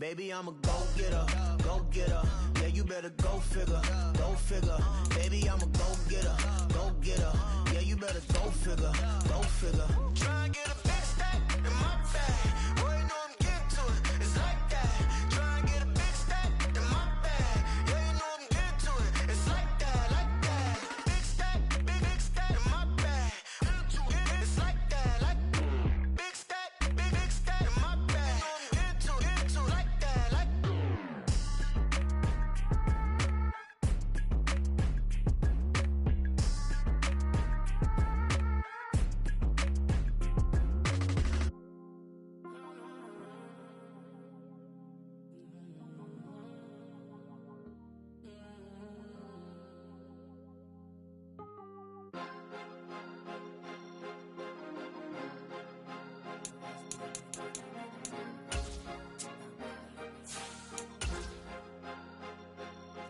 Baby, I'm a go-getter, go-getter. Yeah, you better go figure, go figure. Baby, I'm a go-getter, go-getter. Yeah, you better go figure, go figure. Try and get a big stack in my bag. Boy, you know I'm getting to it. It's like that. Try and get a big stack in my bag. Yeah, you know I'm getting to it. It's like that, like that. Big stack in my bag. It's like that, like big stack in my bag. You know I'm getting to it, like that, like.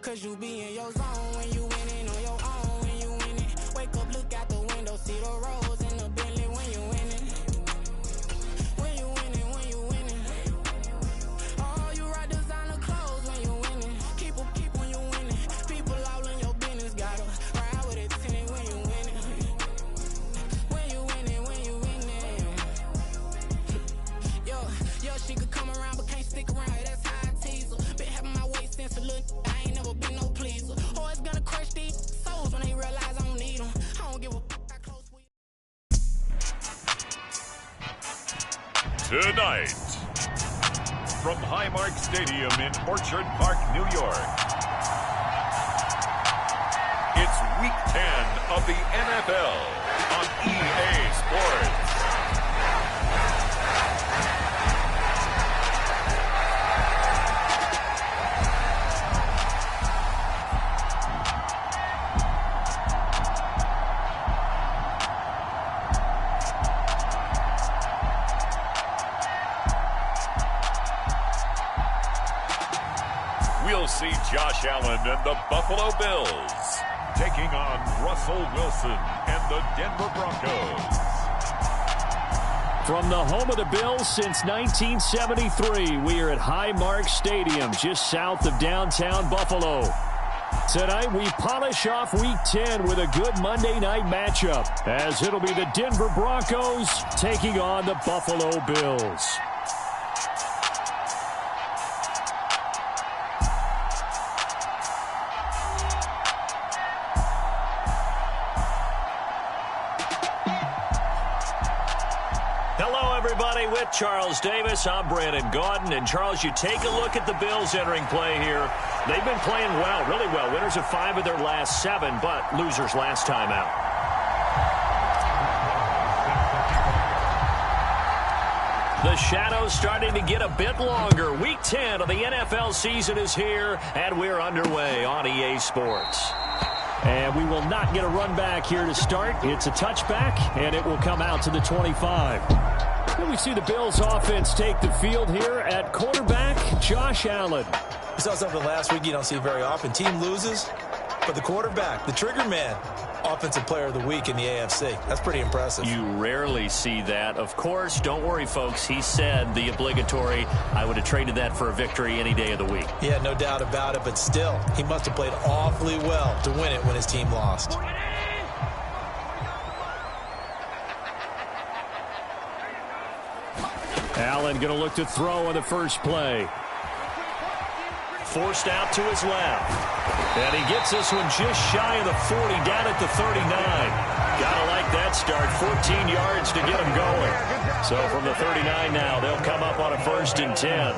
Cause you be in your zone when you winning on your own when you winning. Wake up, look out the window, see the rose in the Bentley when you winning. When you winning, when you winning. Oh, you ride designer clothes when you winning. Keep when you winning. People all in your business, gotta ride with it tinted when you winning. When you winning, when you winning. Yo, she could come around but can't stick around. That's how I tease her. Been having my way since a little. I ain't never been no pleaser. Always gonna crush these souls when they realize I don't need them. I don't give a f*** close with. Tonight, from Highmark Stadium in Orchard Park, New York, it's Week 10 of the NFL on EA Sports. We'll see Josh Allen and the Buffalo Bills taking on Russell Wilson and the Denver Broncos. From the home of the Bills since 1973, we are at Highmark Stadium, just south of downtown Buffalo. Tonight, we polish off Week 10 with a good Monday night matchup, as it'll be the Denver Broncos taking on the Buffalo Bills. Everybody, with Charles Davis, I'm Brandon Gaudin. And Charles, you take a look at the Bills entering play here. They've been playing well, really well. Winners of 5 of their last 7, but losers last time out. The shadow's starting to get a bit longer. Week 10 of the NFL season is here, and we're underway on EA Sports. And we will not get a run back here to start. It's a touchback, and it will come out to the 25. And we see the Bills offense take the field here at quarterback, Josh Allen. We saw something last week you don't see very often. Team loses, but the quarterback, the trigger man, offensive player of the week in the AFC. That's pretty impressive. You rarely see that. Of course, don't worry, folks. He said the obligatory, I would have traded that for a victory any day of the week. Yeah, no doubt about it, but still, he must have played awfully well to win it when his team lost. Allen going to look to throw on the first play. Forced out to his left. And he gets this one just shy of the 40, down at the 39. Gotta like that start. 14 yards to get him going. So from the 39 now, they'll come up on a 1st and 10.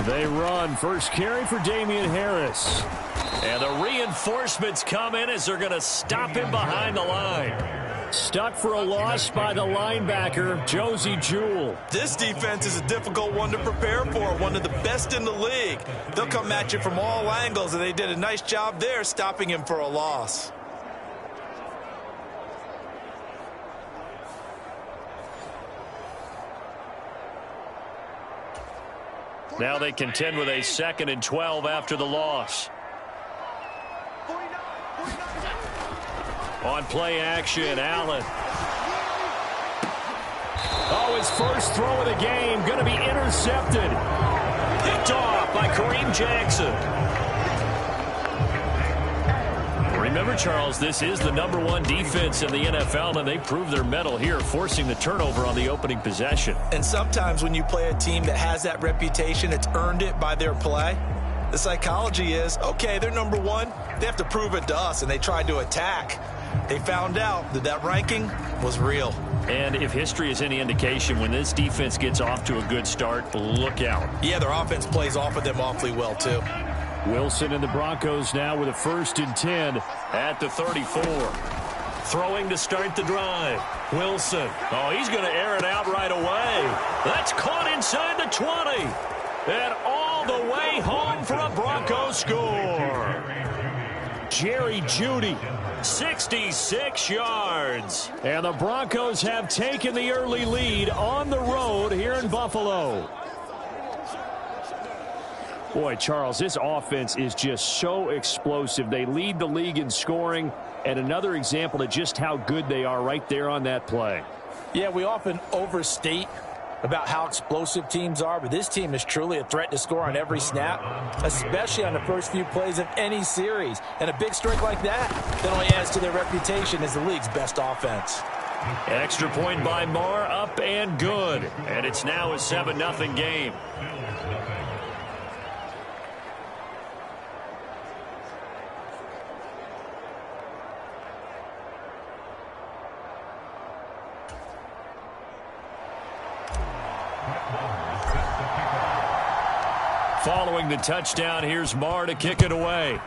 They run. First carry for Damian Harris. And the reinforcements come in as they're going to stop him behind the line. Stuck for a loss by the linebacker, Josie Jewell. This defense is a difficult one to prepare for, one of the best in the league. They'll come at you from all angles, and they did a nice job there stopping him for a loss. Now they contend with a 2nd and 12 after the loss. On play action, Allen. Oh, his his first throw of the game, going to be intercepted. Picked off by Kareem Jackson. Remember, Charles, this is the #1 defense in the NFL, and they proved their mettle here, forcing the turnover on the opening possession. And sometimes when you play a team that has that reputation, it's earned it by their play. The psychology is, okay, they're #1. They have to prove it to us, and they tried to attack. They found out that that ranking was real. And if history is any indication, when this defense gets off to a good start, look out. Yeah, their offense plays off of them awfully well, too. Wilson and the Broncos now with a 1st and 10 at the 34. Throwing to start the drive. Wilson. Oh, he's going to air it out right away. That's caught inside the 20. And all the way home for a Broncos score. Jerry Jeudy, 66 yards. And the Broncos have taken the early lead on the road here in Buffalo. Boy, Charles, this offense is just so explosive. They lead the league in scoring, and another example of just how good they are right there on that play. Yeah, we often overstate about how explosive teams are, but this team is truly a threat to score on every snap, especially on the first few plays of any series. And a big streak like that only adds to their reputation as the league's best offense. Extra point by Marr, up and good. And it's now a 7-0 game. Following the touchdown, here's Marr to kick it away.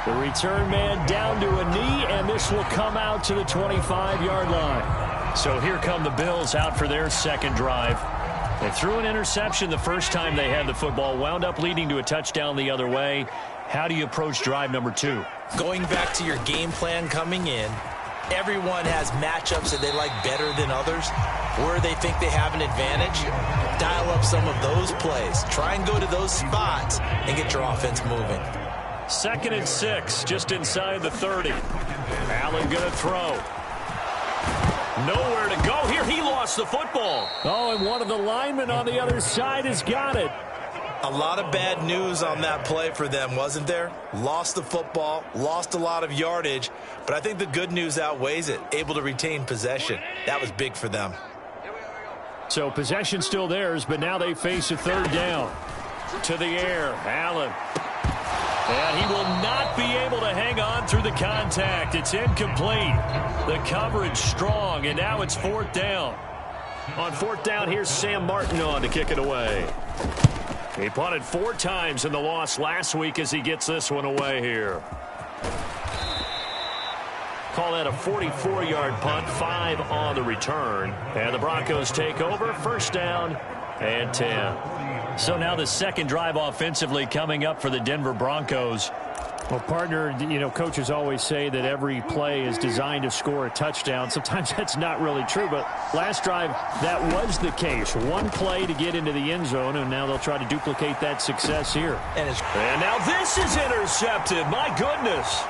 The return man down to a knee, and this will come out to the 25-yard line. So here come the Bills out for their second drive. They threw an interception the first time they had the football, wound up leading to a touchdown the other way. How do you approach drive number 2? Going back to your game plan coming in, everyone has matchups that they like better than others, where they think they have an advantage. Dial up some of those plays. Try and go to those spots and get your offense moving. 2nd and 6, just inside the 30. Allen going to throw. Nowhere to go here. He lost the football. Oh, and one of the linemen on the other side has got it. A lot of bad news on that play for them, wasn't there? Lost the football, lost a lot of yardage, but I think the good news outweighs it. Able to retain possession. That was big for them. So possession still theirs, but now they face a 3rd down. To the air, Allen. And he will not be able to hang on through the contact. It's incomplete. The coverage strong, and now it's 4th down. On 4th down, here's Sam Martin on to kick it away. He punted 4 times in the loss last week as he gets this one away here. Call that a 44-yard punt, 5 on the return. And the Broncos take over, 1st down and 10. So now the second drive offensively coming up for the Denver Broncos. Well, partner, you know, coaches always say that every play is designed to score a touchdown. Sometimes that's not really true, but last drive, that was the case. One play to get into the end zone, and now they'll try to duplicate that success here. And now this is intercepted. My goodness.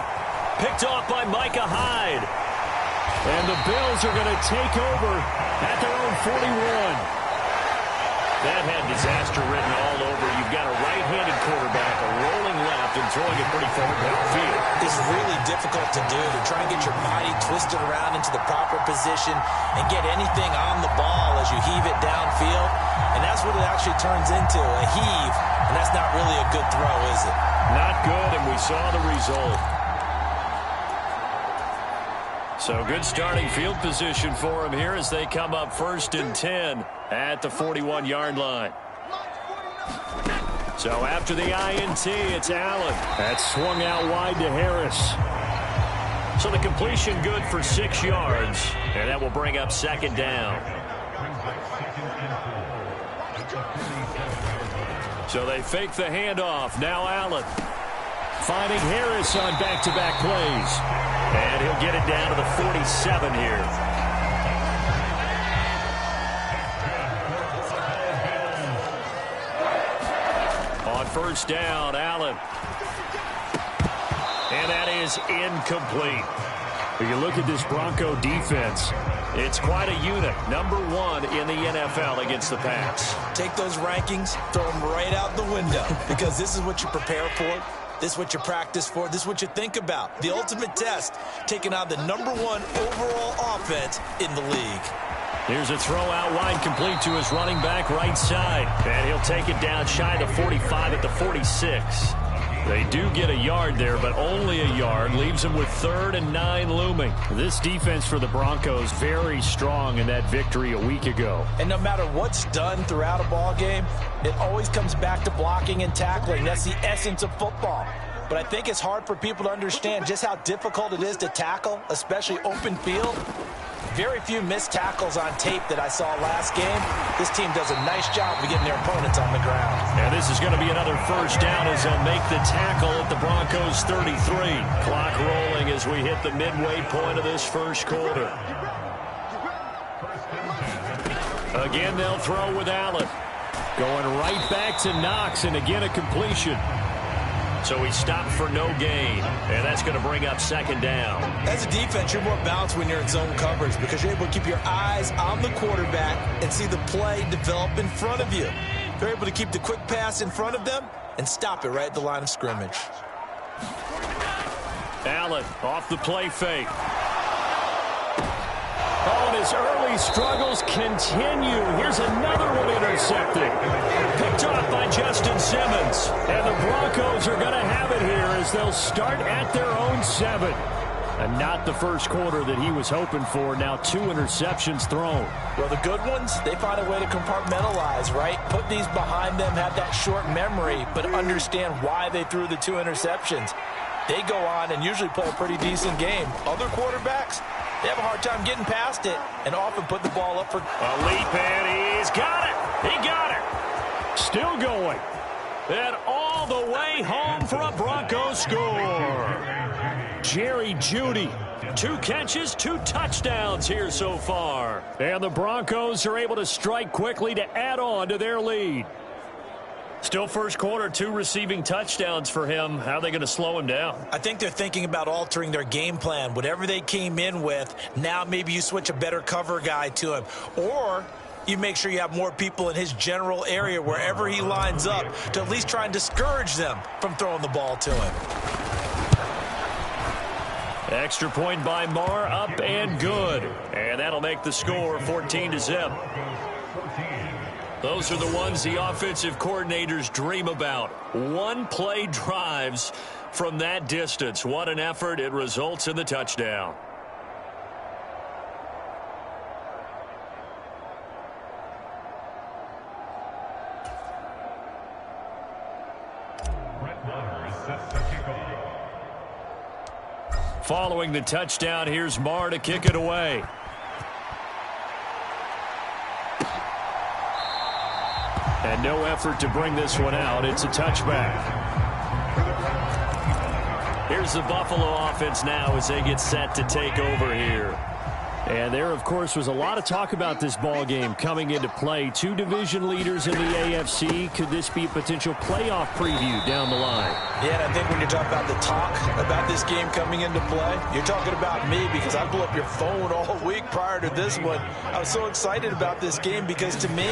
Picked off by Micah Hyde. And the Bills are going to take over at their own 41. That had disaster written all over. You've got a right-handed quarterback, a rolling left, and throwing it pretty far downfield. It's really difficult to do, to try and get your body twisted around into the proper position and get anything on the ball as you heave it downfield. And that's what it actually turns into, a heave. And that's not really a good throw, is it? Not good, and we saw the result. So good starting field position for him here as they come up 1st and 10 at the 41-yard line. So after the INT, it's Allen. That's swung out wide to Harris. So the completion good for 6 yards, and that will bring up 2nd down. So they fake the handoff. Now Allen finding Harris on back-to-back plays. And he'll get it down to the 47 here. On 1st down, Allen. And that is incomplete. When you look at this Bronco defense, it's quite a unit. Number 1 in the NFL against the pass. Take those rankings, throw them right out the window, because this is what you prepare for. This is what you practice for. This is what you think about. The ultimate test, taking on the number 1 overall offense in the league. Here's a throw out wide, complete to his running back right side. And he'll take it down shy of the 45 at the 46. They do get a yard there, but only a yard. Leaves them with 3rd and 9 looming. This defense for the Broncos very strong in that victory a week ago. And no matter what's done throughout a ball game, it always comes back to blocking and tackling. That's the essence of football. But I think it's hard for people to understand just how difficult it is to tackle, especially open field. Very few missed tackles on tape that I saw last game. This team does a nice job of getting their opponents on the ground. And this is going to be another first down as they'll make the tackle at the Broncos 33. Clock rolling as we hit the midway point of this first quarter. Again, they'll throw with Allen. Going right back to Knox, and again a completion. So he stopped for no gain, and that's going to bring up 2nd down. As a defense, you're more balanced when you're in zone coverage because you're able to keep your eyes on the quarterback and see the play develop in front of you. You're able to keep the quick pass in front of them and stop it right at the line of scrimmage. Allen off the play fake. Oh, and his early struggles continue. Here's another one intercepted. Picked off by Justin Simmons. And the Broncos are going to have it here as they'll start at their own 7. And not the first quarter that he was hoping for. Now 2 interceptions thrown. Well, the good ones, they find a way to compartmentalize, right? Put these behind them, have that short memory, but understand why they threw the 2 interceptions. They go on and usually play a pretty decent game. Other quarterbacks, they have a hard time getting past it and often put the ball up for a leap, and he's got it. He got it. Still going. And all the way home for a Broncos score. Jerry Jeudy. 2 catches, 2 touchdowns here so far. And the Broncos are able to strike quickly to add on to their lead. Still first quarter, 2 receiving touchdowns for him. How are they going to slow him down? I think they're thinking about altering their game plan. Whatever they came in with, now maybe you switch a better cover guy to him. Or you make sure you have more people in his general area wherever he lines up to at least try and discourage them from throwing the ball to him. Extra point by Marr, up and good. And that'll make the score 14-0. Those are the ones the offensive coordinators dream about. 1-play drives from that distance. What an effort. It results in the touchdown. Following the touchdown, here's Marr to kick it away. And no effort to bring this one out. It's a touchback. Here's the Buffalo offense now as they get set to take over here. And there, of course, was a lot of talk about this ball game coming into play. 2 division leaders in the AFC. Could this be a potential playoff preview down the line? Yeah, and I think when you talk about the talk about this game coming into play, you're talking about me because I blew up your phone all week prior to this one. I was so excited about this game because, to me,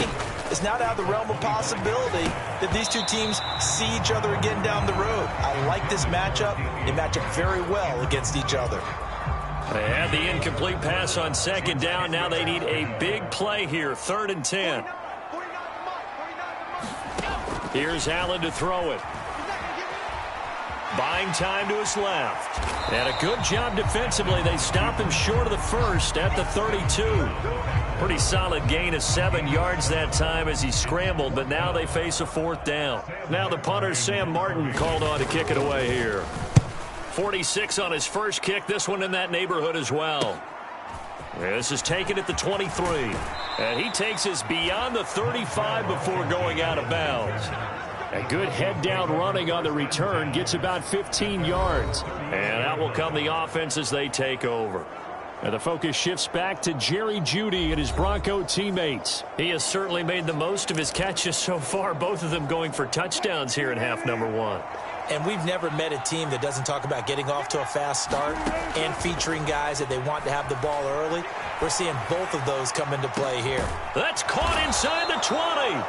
it's not out of the realm of possibility that these 2 teams see each other again down the road. I like this matchup. They match up very well against each other. They had the incomplete pass on 2nd down. Now they need a big play here, 3rd and 10. Here's Allen to throw it. Buying time to his left. And a good job defensively. They stop him short of the first at the 32. Pretty solid gain of 7 yards that time as he scrambled, but now they face a 4th down. Now the punter, Sam Martin, called on to kick it away here. 46 on his first kick. This one in that neighborhood as well. This is taken at the 23. And he takes us beyond the 35 before going out of bounds. A good head-down running on the return. Gets about 15 yards. And out will come the offense as they take over. And the focus shifts back to Jerry Jeudy and his Bronco teammates. He has certainly made the most of his catches so far, both of them going for touchdowns here in half number 1. And we've never met a team that doesn't talk about getting off to a fast start and featuring guys that they want to have the ball early. We're seeing both of those come into play here. That's caught inside the 20.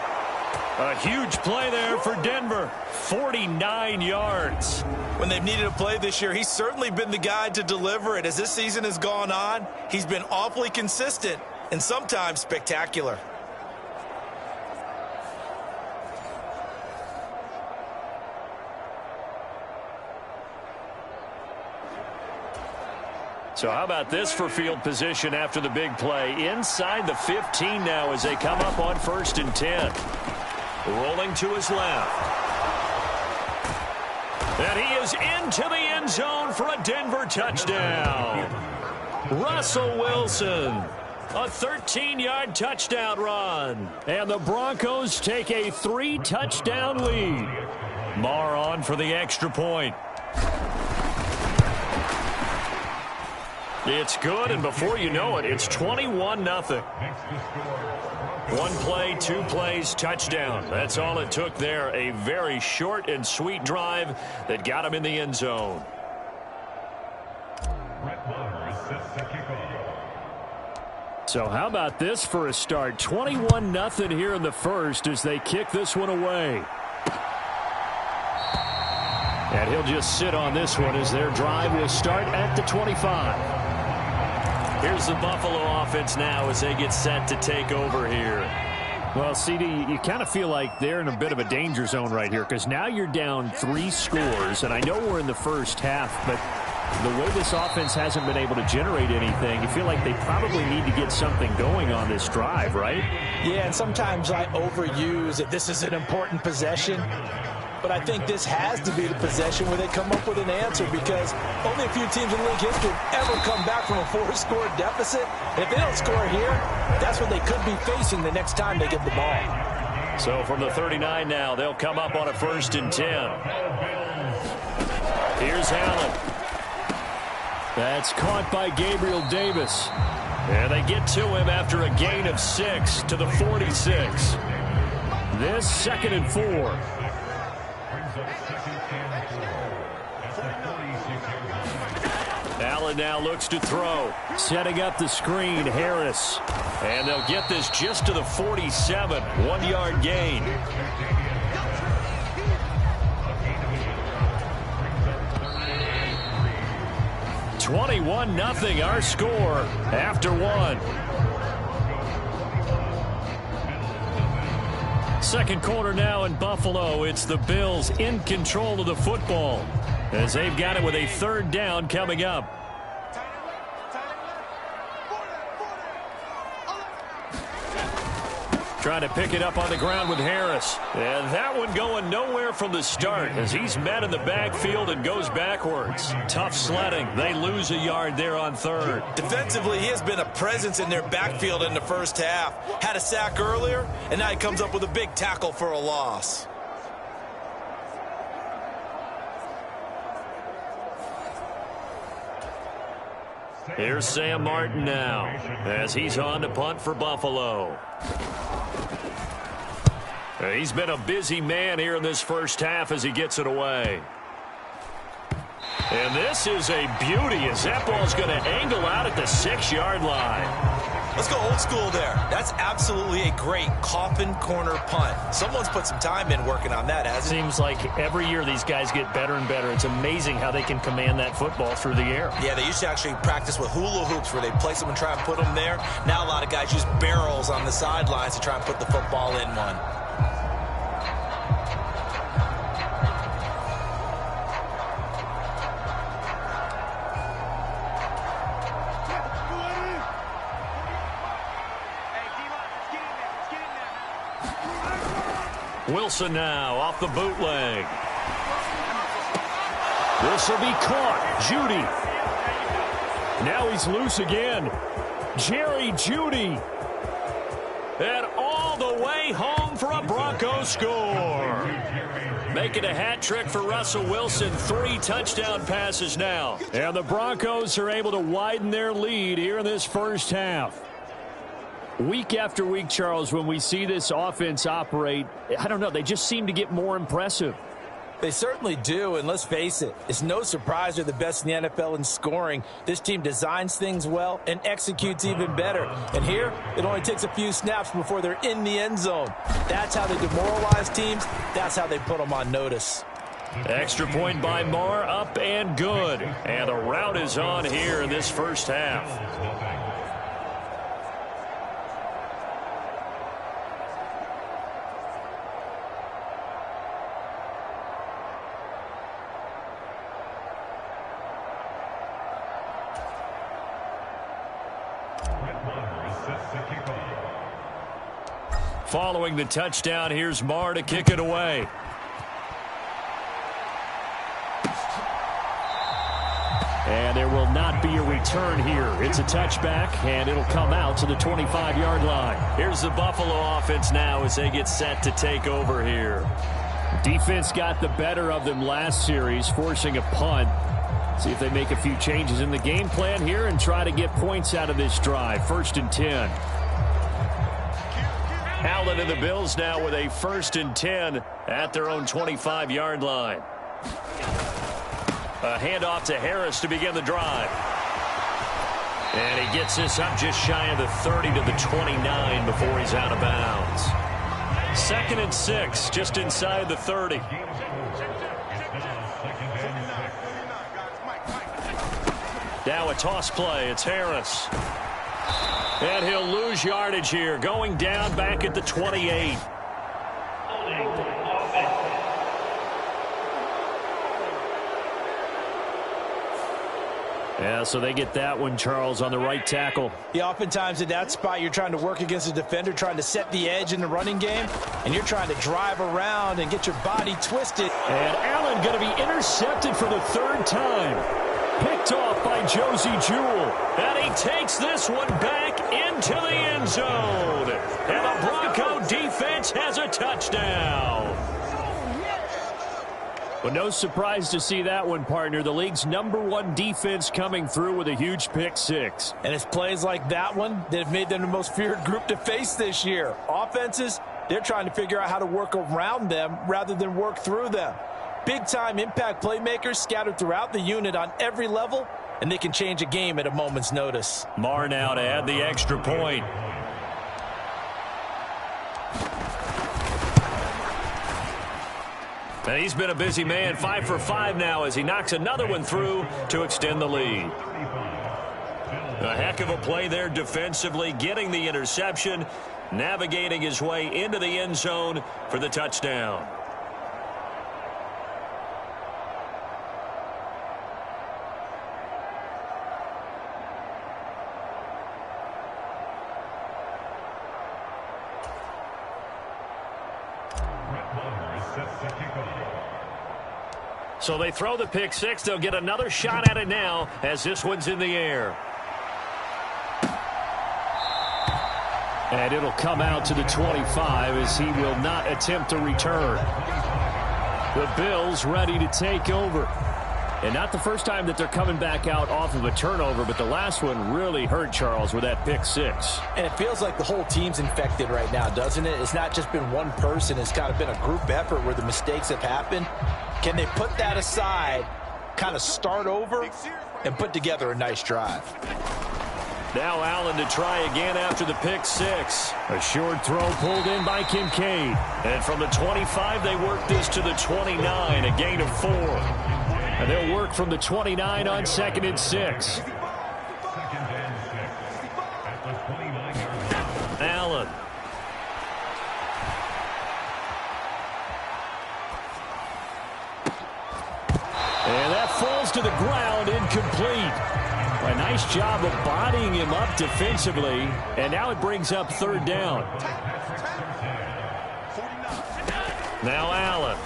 A huge play there for Denver. 49 yards. When they've needed a play this year, he's certainly been the guy to deliver it. As this season has gone on, he's been awfully consistent and sometimes spectacular. So how about this for field position after the big play? Inside the 15 now as they come up on 1st and 10. Rolling to his left. And he is into the end zone for a Denver touchdown. Russell Wilson, a 13-yard touchdown run. And the Broncos take a 3-touchdown lead. Marr on for the extra point. It's good, and before you know it, it's 21-0. One play, 2 plays, touchdown. That's all it took there. A very short and sweet drive that got him in the end zone. So how about this for a start? 21-0 here in the first as they kick this one away. And he'll just sit on this one as their drive will start at the 25. Here's the Buffalo offense now as they get set to take over here. Well, CD, you kind of feel like they're in a bit of a danger zone right here because now you're down 3 scores, and I know we're in the first half, but the way this offense hasn't been able to generate anything, you feel like they probably need to get something going on this drive, right? Yeah, and sometimes I overuse that this is an important possession. But I think this has to be the possession where they come up with an answer because only a few teams in league history have ever come back from a 4-score deficit. And if they don't score here, that's what they could be facing the next time they get the ball. So from the 39 now, they'll come up on a 1st and 10. Here's Allen. That's caught by Gabriel Davis. And they get to him after a gain of 6 to the 46. This 2nd and 4. Allen now looks to throw. Setting up the screen, Harris. And they'll get this just to the 47. 1-yard gain. (21-0) our score after 1. Second quarter now in Buffalo. It's the Bills in control of the football as they've got it with a 3rd down coming up. Trying to pick it up on the ground with Harris. And that one going nowhere from the start as he's met in the backfield and goes backwards. Tough sledding. They lose a yard there on 3rd. Defensively, he has been a presence in their backfield in the first half. Had a sack earlier, and now he comes up with a big tackle for a loss. Here's Sam Martin now as he's on to punt for Buffalo. He's been a busy man here in this first half as he gets it away. And this is a beauty as that ball's going to angle out at the 6-yard line. Let's go old school there. That's absolutely a great coffin corner punt. Someone's put some time in working on that, hasn't it? Seems like every year these guys get better and better. It's amazing how they can command that football through the air. Yeah, they used to actually practice with hula hoops where they place them and try and put them there. Now a lot of guys use barrels on the sidelines to try and put the football in one. Wilson now off the bootleg. This will be caught. Judy. Now he's loose again. Jerry Judy. And all the way home for a Broncos score. Making a hat trick for Russell Wilson. 3 touchdown passes now. And the Broncos are able to widen their lead here in this first half. Week after week, Charles, when we see this offense operate, I don't know, they just seem to get more impressive. They certainly do, and let's face it, it's no surprise they're the best in the NFL in scoring. This team designs things well and executes even better. And here, it only takes a few snaps before they're in the end zone. That's how they demoralize teams. That's how they put them on notice. Extra point by Marr, up and good. And the route is on here in this first half. Following the touchdown, here's Marr to kick it away. And there will not be a return here. It's a touchback, and it'll come out to the 25-yard line. Here's the Buffalo offense now as they get set to take over here. Defense got the better of them last series, forcing a punt. See if they make a few changes in the game plan here and try to get points out of this drive. 1st and 10. Allen and the Bills now with a 1st and 10 at their own 25-yard line. A handoff to Harris to begin the drive. And he gets this up just shy of the 30 to the 29 before he's out of bounds. 2nd and 6, just inside the 30. Now a toss play. It's Harris. And he'll lose yardage here, going down back at the 28. Yeah, so they get that one, Charles, on the right tackle. Yeah, oftentimes in that spot, you're trying to work against a defender, trying to set the edge in the running game, and you're trying to drive around and get your body twisted. And Allen going to be intercepted for the 3rd time. Picked off by Josie Jewell. And he takes this one back into the end zone. And the Bronco defense has a touchdown. Well, no surprise to see that one, partner. The league's #1 defense coming through with a huge pick 6. And it's plays like that one that have made them the most feared group to face this year. Offenses, they're trying to figure out how to work around them rather than work through them. Big-time impact playmakers scattered throughout the unit on every level, and they can change a game at a moment's notice. Marr now to add the extra point. And he's been a busy man, 5 for 5 now as he knocks another one through to extend the lead. A heck of a play there defensively, getting the interception, navigating his way into the end zone for the touchdown. So they throw the pick 6. They'll get another shot at it now as this one's in the air. And it'll come out to the 25 as he will not attempt a return. The Bills ready to take over. And not the first time that they're coming back out off of a turnover, but the last one really hurt Charles with that pick 6. And it feels like the whole team's infected right now, doesn't it? It's not just been one person. It's kind of been a group effort where the mistakes have happened. Can they put that aside, kind of start over, and put together a nice drive? Now Allen to try again after the pick 6. A short throw pulled in by Kincaid. And from the 25, they work this to the 29, a gain of 4. And they'll work from the 29 on 2nd and 6. Allen. And that falls to the ground, incomplete. A nice job of bodying him up defensively. And now it brings up 3rd down. Now Allen.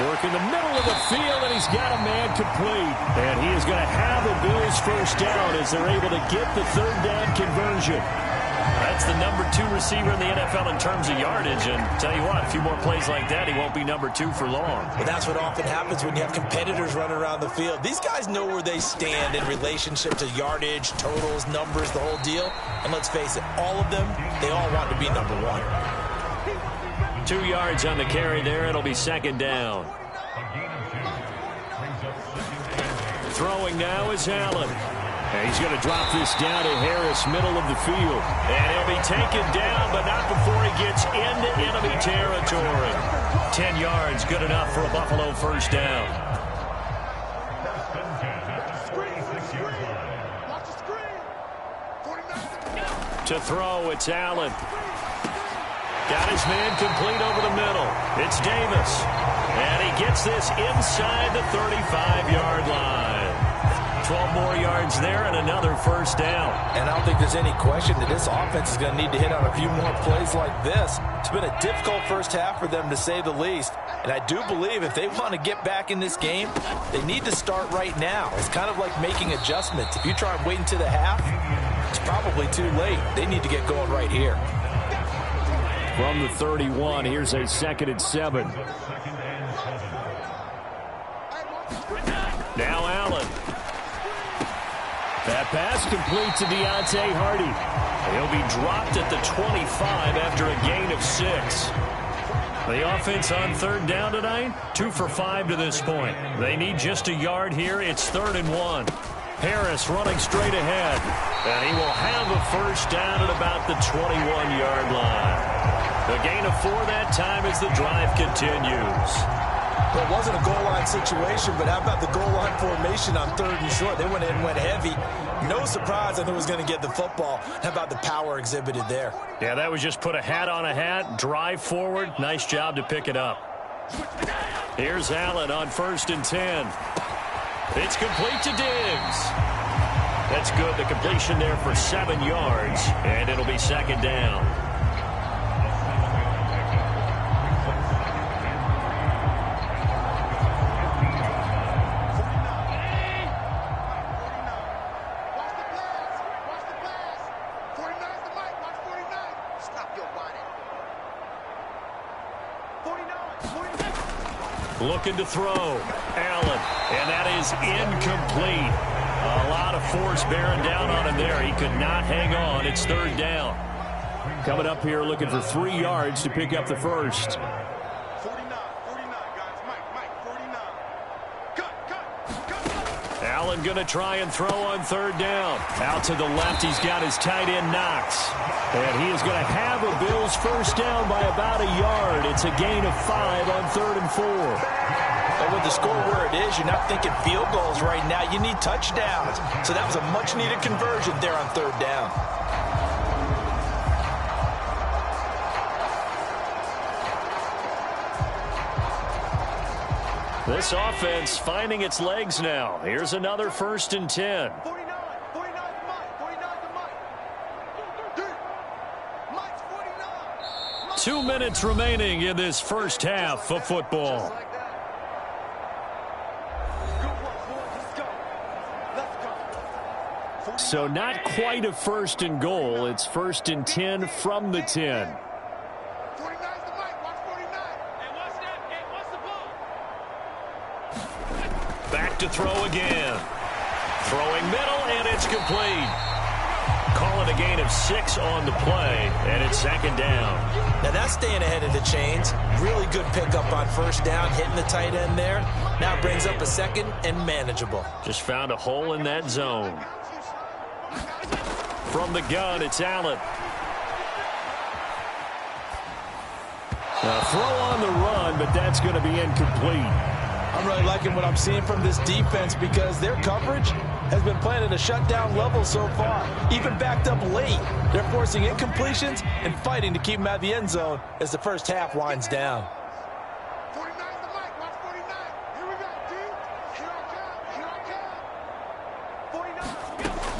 Work in the middle of the field, and he's got a man complete. And he is going to have the Bills' 1st down as they're able to get the 3rd down conversion. That's the #2 receiver in the NFL in terms of yardage. And tell you what, a few more plays like that, he won't be #2 for long. But that's what often happens when you have competitors running around the field. These guys know where they stand in relationship to yardage, totals, numbers, the whole deal. And let's face it, all of them, they all want to be #1. 2 yards on the carry there. It'll be second down. Throwing now is Allen. And he's going to drop this down to Harris, middle of the field. And he'll be taken down, but not before he gets into enemy territory. 10 yards, good enough for a Buffalo first down. To throw, it's Allen. Got his man complete over the middle. It's Davis. And he gets this inside the 35-yard line. 12 more yards there and another first down. And I don't think there's any question that this offense is going to need to hit on a few more plays like this. It's been a difficult first half for them, to say the least. And I do believe if they want to get back in this game, they need to start right now. It's kind of like making adjustments. If you try and wait until the half, it's probably too late. They need to get going right here. From the 31, here's a 2nd and 7. Now Allen. That pass complete to Deontay Hardy. He'll be dropped at the 25 after a gain of 6. The offense on 3rd down tonight, 2 for 5 to this point. They need just a yard here. It's 3rd and 1. Harris running straight ahead. And he will have a first down at about the 21-yard line. The gain of 4 that time as the drive continues. Well, it wasn't a goal line situation, but how about the goal line formation on 3rd and short? They went in and went heavy. No surprise I knew it was going to get the football. How about the power exhibited there? Yeah, that was just put a hat on a hat, drive forward. Nice job to pick it up. Here's Allen on 1st and 10. It's complete to Diggs. That's good. The completion there for 7 yards, and it'll be 2nd down. Looking to throw. Allen. And that is incomplete. A lot of force bearing down on him there. He could not hang on. It's 3rd down. Coming up here looking for 3 yards to pick up the first. 49, guys. Mike, 49. Cut. Allen going to try and throw on 3rd down. Out to the left, he's got his tight end Knox. And he is going to have a Bills first down by about a yard. It's a gain of 5 on 3rd and 4. And with the score where it is, you're not thinking field goals right now. You need touchdowns. So that was a much-needed conversion there on 3rd down. This offense finding its legs now. Here's another 1st and 10. 49 to Mike's 49. 2 minutes remaining in this first half of football. So not quite a 1st and goal. It's 1st and 10 from the 10. 49 to Mike. Watch 49. Hey, watch that. Hey, watch the ball. Back to throw again. Throwing middle, and it's complete. Call it a gain of 6 on the play, and it's 2nd down. Now that's staying ahead of the chains. Really good pickup on 1st down, hitting the tight end there. Now brings up a 2nd and manageable. Just found a hole in that zone. From the gun, it's Allen. A throw on the run, but that's going to be incomplete. I'm really liking what I'm seeing from this defense because their coverage has been playing at a shutdown level so far. Even backed up late, they're forcing incompletions and fighting to keep them out of the end zone as the first half winds down. 49 to Mike. Watch 49. Here we go, dude. Here I come.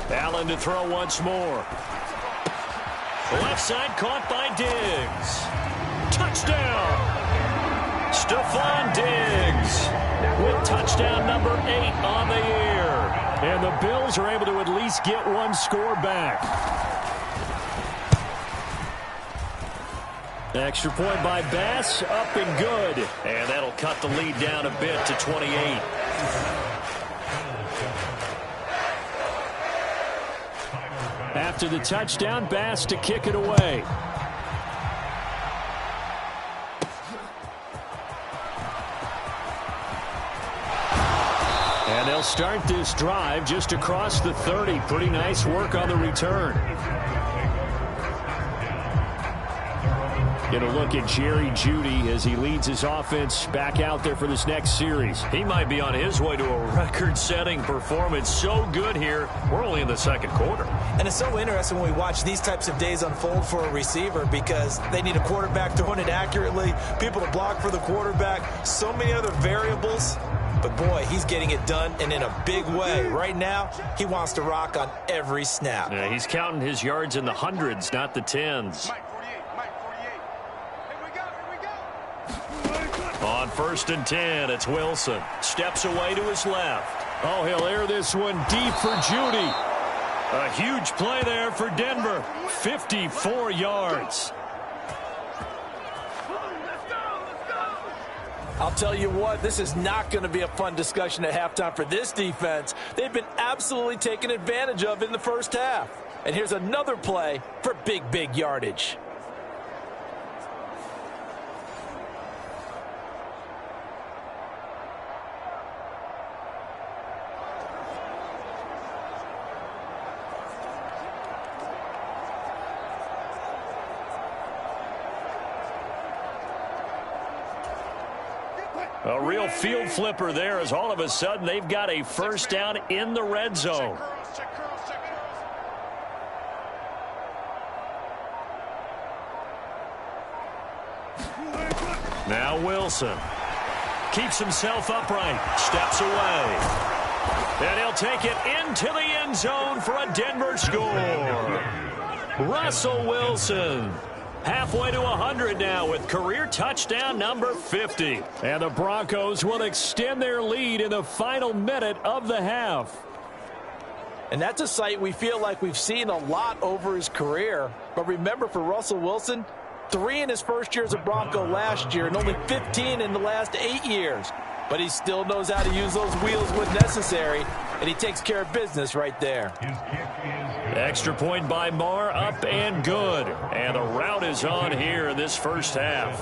49. Allen to throw once more. Left side caught by Diggs. Touchdown! Stephon Diggs with touchdown number 8 on the year. And the Bills are able to at least get one score back. Extra point by Bass, up and good. And that'll cut the lead down a bit to 28. After the touchdown, Bass to kick it away. they'll start this drive just across the 30. Pretty nice work on the return. Get a look at Jerry Jeudy as he leads his offense back out there for this next series. He might be on his way to a record-setting performance. So good here. We're only in the second quarter. And it's so interesting when we watch these types of days unfold for a receiver because they need a quarterback throwing it accurately, people to block for the quarterback, so many other variables. But, boy, he's getting it done and in a big way. Right now, he wants to rock on every snap. Yeah, he's counting his yards in the hundreds, not the tens. On 1st and 10, it's Wilson. Steps away to his left. Oh, he'll air this one deep for Jeudy. A huge play there for Denver. 54 yards. I'll tell you what, this is not going to be a fun discussion at halftime for this defense. They've been absolutely taken advantage of in the first half. And here's another play for big yardage. A real field flipper there as all of a sudden they've got a first down in the red zone. Now Wilson keeps himself upright, steps away. And he'll take it into the end zone for a Denver score. Russell Wilson. Halfway to 100 now with career touchdown number 50. And the Broncos will extend their lead in the final minute of the half. And that's a sight we feel like we've seen a lot over his career. But remember, for Russell Wilson, 3 in his first year as a Bronco last year and only 15 in the last 8 years. But he still knows how to use those wheels when necessary, and he takes care of business right there. Extra point by Marr, up and good. And the route is on here in this first half.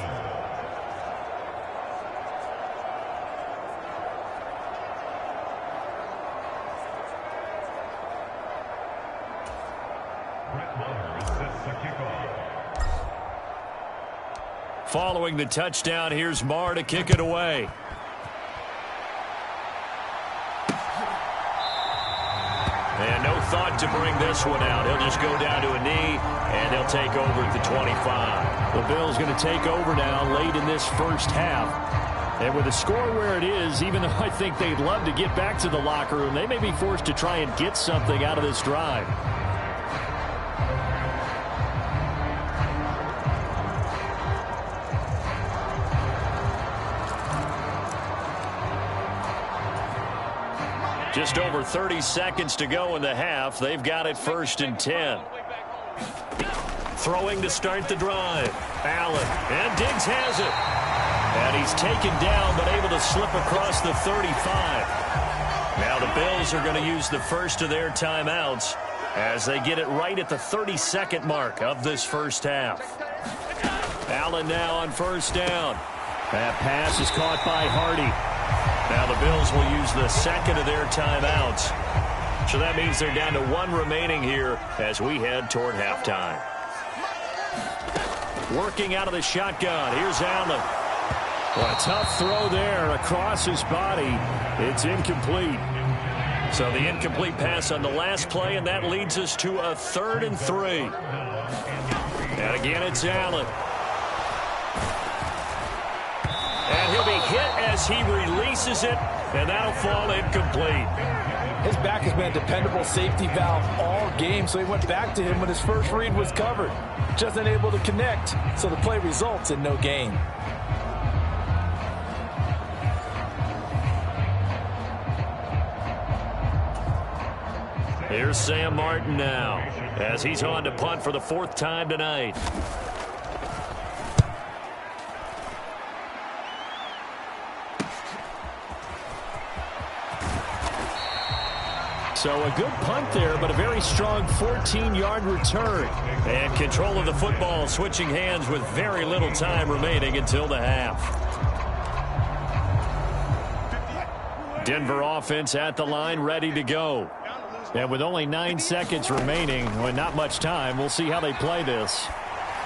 Following the touchdown, here's Marr to kick it away. And no thought to bring this one out. He'll just go down to a knee, and they'll take over at the 25. The Bills going to take over now late in this first half. And with the score where it is, even though I think they'd love to get back to the locker room, they may be forced to try and get something out of this drive. Just over 30 seconds to go in the half. They've got it 1st and 10. Throwing to start the drive. Allen. And Diggs has it. And he's taken down but able to slip across the 35. Now the Bills are going to use the first of their timeouts as they get it right at the 32nd mark of this first half. Allen now on 1st down. That pass is caught by Hardy. Now the Bills will use the second of their timeouts. So that means they're down to 1 remaining here as we head toward halftime. Working out of the shotgun. Here's Allen. Well, a tough throw there across his body. It's incomplete. So the incomplete pass on the last play, and that leads us to a 3rd and 3. And again, it's Allen. And he'll be hit as he releases it, and that'll fall incomplete. His back has been a dependable safety valve all game, so he went back to him when his first read was covered. Just unable to connect, so the play results in no gain. Here's Sam Martin now, as he's on to punt for the 4th time tonight. So a good punt there, but a very strong 14-yard return. And control of the football switching hands with very little time remaining until the half. Denver offense at the line, ready to go. And with only 9 seconds remaining, well, not much time, we'll see how they play this.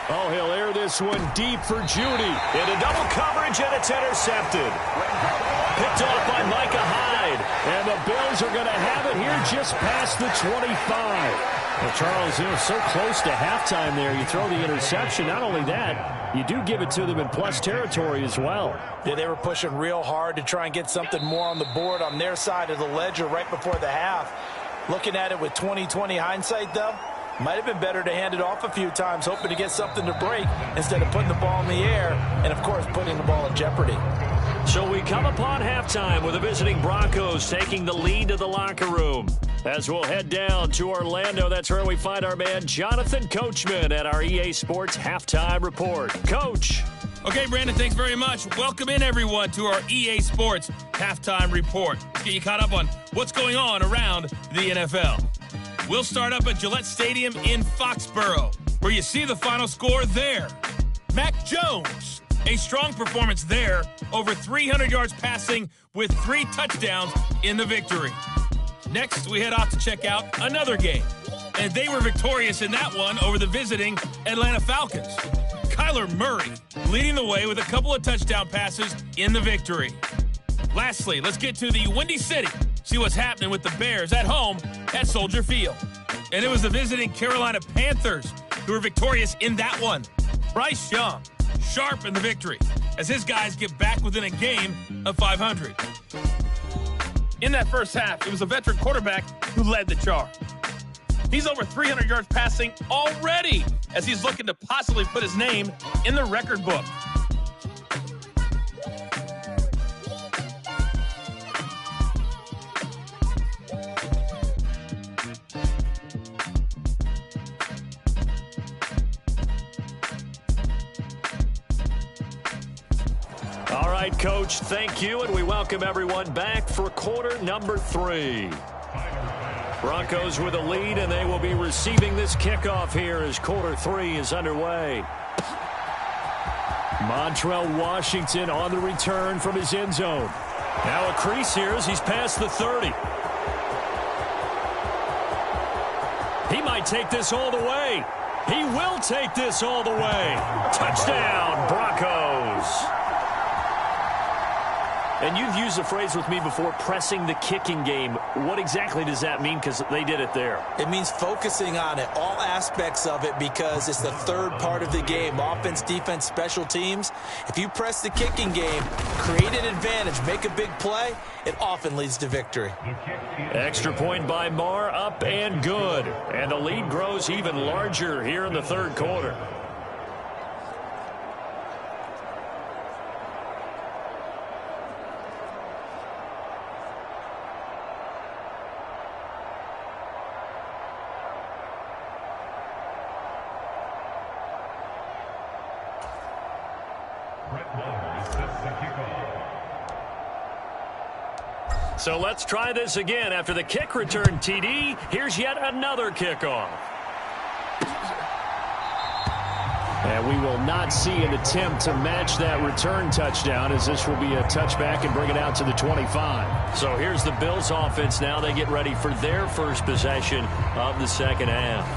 Oh, he'll air this one deep for Judy. Into double coverage, and it's intercepted. Picked off by Micah Hyde. And the Bills are going to have it here just past the 25. Well, Charles, so close to halftime there. You throw the interception. Not only that, you do give it to them in plus territory as well. Yeah, they were pushing real hard to try and get something more on the board on their side of the ledger right before the half. Looking at it with 20/20 hindsight, though, might have been better to hand it off a few times, hoping to get something to break instead of putting the ball in the air and, of course, putting the ball in jeopardy. So we come upon halftime with the visiting Broncos taking the lead to the locker room. As we'll head down to Orlando, that's where we find our man Jonathan Coachman at our EA Sports Halftime Report. Coach. Okay, Brandon, thanks very much. Welcome in, everyone, to our EA Sports Halftime Report. Let's get you caught up on what's going on around the NFL. We'll start up at Gillette Stadium in Foxborough, where you see the final score there. Mac Jones, a strong performance there, over 300 yards passing with 3 touchdowns in the victory. Next, we head off to check out another game, and they were victorious in that one over the visiting Atlanta Falcons. Kyler Murray leading the way with a couple of touchdown passes in the victory. Lastly, let's get to the Windy City, see what's happening with the Bears at home at Soldier Field. And it was the visiting Carolina Panthers who were victorious in that one. Bryce Young, sharp in the victory, as his guys get back within a game of 500. In that first half, it was a veteran quarterback who led the charge. He's over 300 yards passing already, as he's looking to possibly put his name in the record book. All right, Coach, thank you, and we welcome everyone back for quarter number 3. Broncos with a lead, and they will be receiving this kickoff here as quarter 3 is underway. Montrell Washington on the return from his end zone. Now a crease here as he's past the 30. He might take this all the way. He will take this all the way. Touchdown, Broncos. And you've used the phrase with me before, pressing the kicking game. What exactly does that mean? Because they did it there. It means focusing on it, all aspects of it, because it's the third part of the game. Offense, defense, special teams. If you press the kicking game, create an advantage, make a big play, it often leads to victory. Extra point by Marr, up and good. And the lead grows even larger here in the third quarter. So let's try this again. After the kick return TD, here's yet another kickoff. And we will not see an attempt to match that return touchdown, as this will be a touchback and bring it out to the 25. So here's the Bills offense now. They get ready for their first possession of the second half.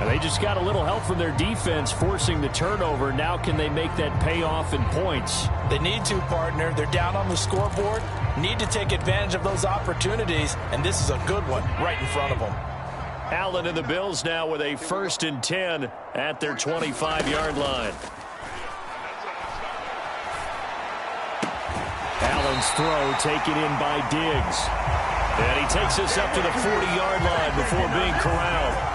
And they just got a little help from their defense forcing the turnover. Now can they make that pay off in points? They need to, partner. They're down on the scoreboard. Need to take advantage of those opportunities, and this is a good one right in front of them. Allen and the Bills now with a 1st and 10 at their 25-yard line. Allen's throw taken in by Diggs. And he takes this up to the 40-yard line before being corralled.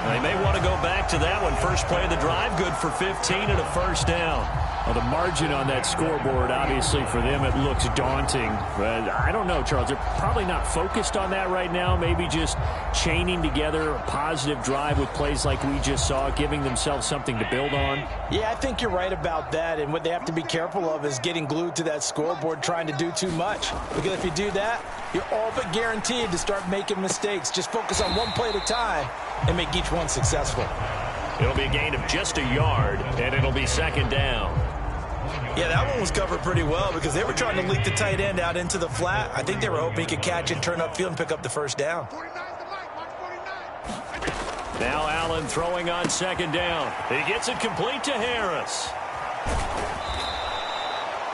They may want to go back to that one. First play of the drive, good for 15 and a first down. Well, the margin on that scoreboard, obviously, for them, it looks daunting. But I don't know, Charles. They're probably not focused on that right now. Maybe just chaining together a positive drive with plays like we just saw, giving themselves something to build on. Yeah, I think you're right about that. And what they have to be careful of is getting glued to that scoreboard, trying to do too much. Because if you do that, you're all but guaranteed to start making mistakes. Just focus on one play at a time and make each one successful. It'll be a gain of just a yard, and it'll be second down. Yeah, that one was covered pretty well because they were trying to leak the tight end out into the flat. I think they were hoping he could catch and turn upfield and pick up the first down. Now Allen throwing on second down. He gets it complete to Harris.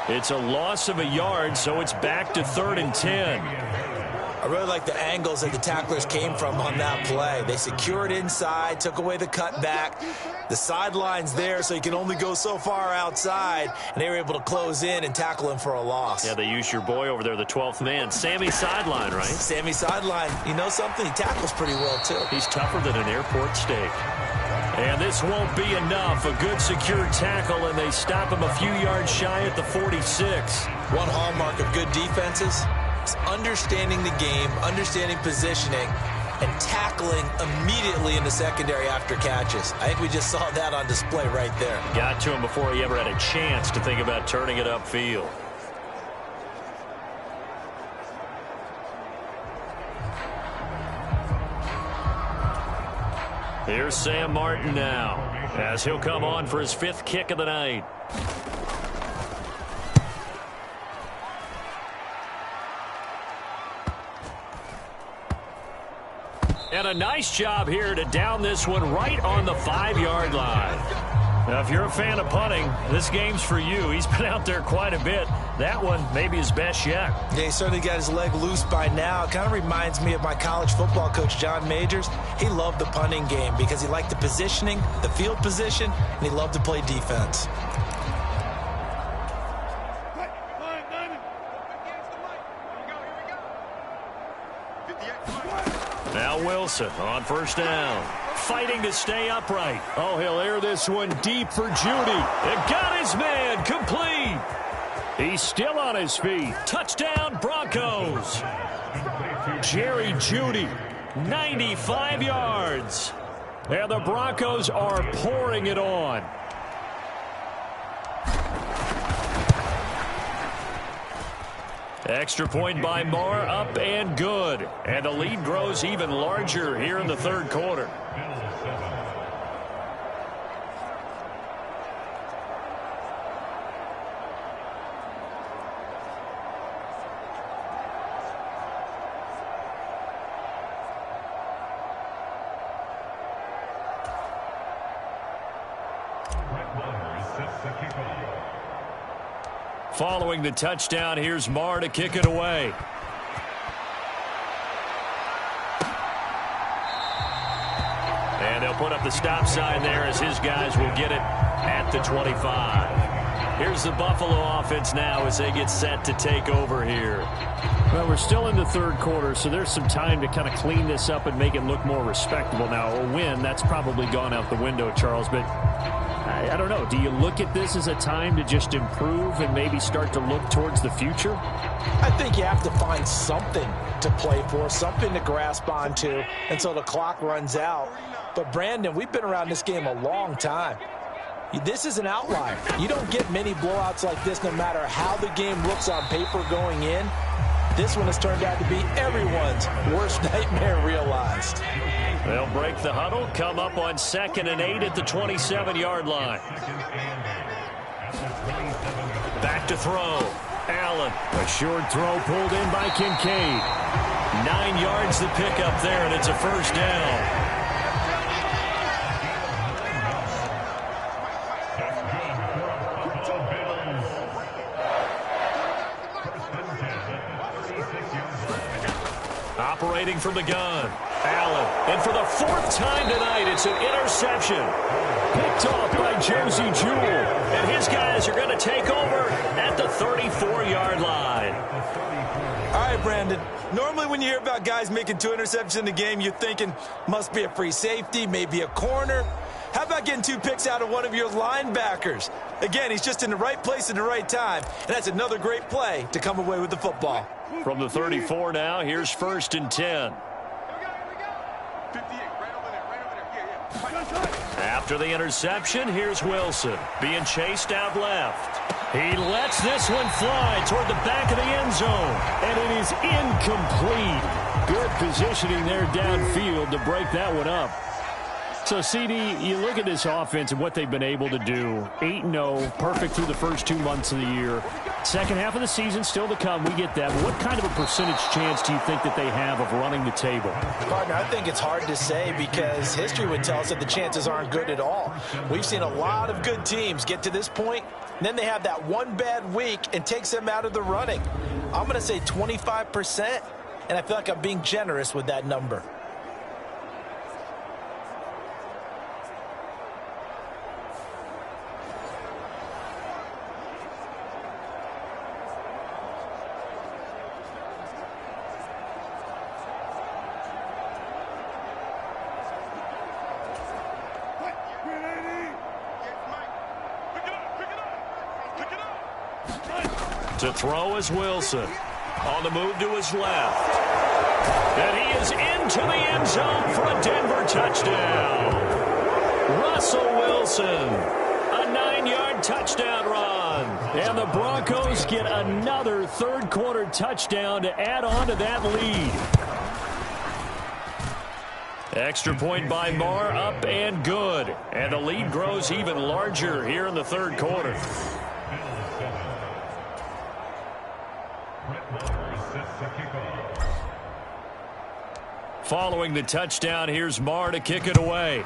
It's a loss of a yard, so it's back to 3rd and 10. I really like the angles that the tacklers came from on that play. They secured inside, took away the cutback. The sideline's there, so you can only go so far outside, and they were able to close in and tackle him for a loss. Yeah, they used your boy over there, the 12th man. Sammy Sideline, right? Sammy Sideline. You know something? He tackles pretty well, too. He's tougher than an airport steak. And this won't be enough. A good secure tackle, and they stop him a few yards shy at the 46. One hallmark of good defenses is understanding the game, understanding positioning, and tackling immediately in the secondary after catches. I think we just saw that on display right there. Got to him before he ever had a chance to think about turning it upfield. Here's Sam Martin now, as he'll come on for his 5th kick of the night. And a nice job here to down this one right on the 5-yard line. Now, if you're a fan of punting, this game's for you. He's been out there quite a bit. That one maybe his best yet. Yeah, he certainly got his leg loose by now. It kind of reminds me of my college football coach, John Majors. He loved the punting game because he liked the positioning, the field position, and he loved to play defense. Now Wilson on first down. Fighting to stay upright. Oh, he'll air this one deep for Judy. It got his man complete. He's still on his feet. Touchdown, Broncos. Jerry Judy, 95 yards. And the Broncos are pouring it on. Extra point by Moore, up and good. And the lead grows even larger here in the 3rd quarter. Following the touchdown, here's Marr to kick it away. And they'll put up the stop sign there as his guys will get it at the 25. Here's the Buffalo offense now as they get set to take over here. Well, we're still in the 3rd quarter, so there's some time to kind of clean this up and make it look more respectable. Now, a win, that's probably gone out the window, Charles, but I don't know. Do you look at this as a time to just improve and maybe start to look towards the future? I think you have to find something to play for, something to grasp onto until the clock runs out. But, Brandon, we've been around this game a long time. This is an outlier. You don't get many blowouts like this no matter how the game looks on paper going in. This one has turned out to be everyone's worst nightmare realized. They'll break the huddle, come up on 2nd and 8 at the 27-yard line. Back to throw. Allen. A short throw pulled in by Kincaid. 9 yards to pick up there, and it's a first down. Operating from the gun. Allen. And for the 4th time tonight, it's an interception. Picked off by Josie Jewell. And his guys are going to take over at the 34-yard line. All right, Brandon. Normally when you hear about guys making 2 interceptions in the game, you're thinking must be a free safety, maybe a corner. How about getting 2 picks out of one of your linebackers? Again, he's just in the right place at the right time, and that's another great play to come away with the football. From the 34 now, here's 1st and 10. After the interception, here's Wilson being chased out left. He lets this one fly toward the back of the end zone, and it is incomplete. Good positioning there downfield to break that one up. So, CD, you look at this offense and what they've been able to do. 8-0, perfect through the first 2 months of the year. Second half of the season still to come. We get that. But what kind of a percentage chance do you think that they have of running the table? Partner, I think it's hard to say because history would tell us that the chances aren't good at all. We've seen a lot of good teams get to this point, and then they have that one bad week and takes them out of the running. I'm going to say 25%, and I feel like I'm being generous with that number. To throw is Wilson. On the move to his left. And he is into the end zone for a Denver touchdown. Russell Wilson. A 9-yard touchdown run. And the Broncos get another third-quarter touchdown to add on to that lead. Extra point by Marr, up and good. And the lead grows even larger here in the third quarter. Following the touchdown, here's Marr to kick it away.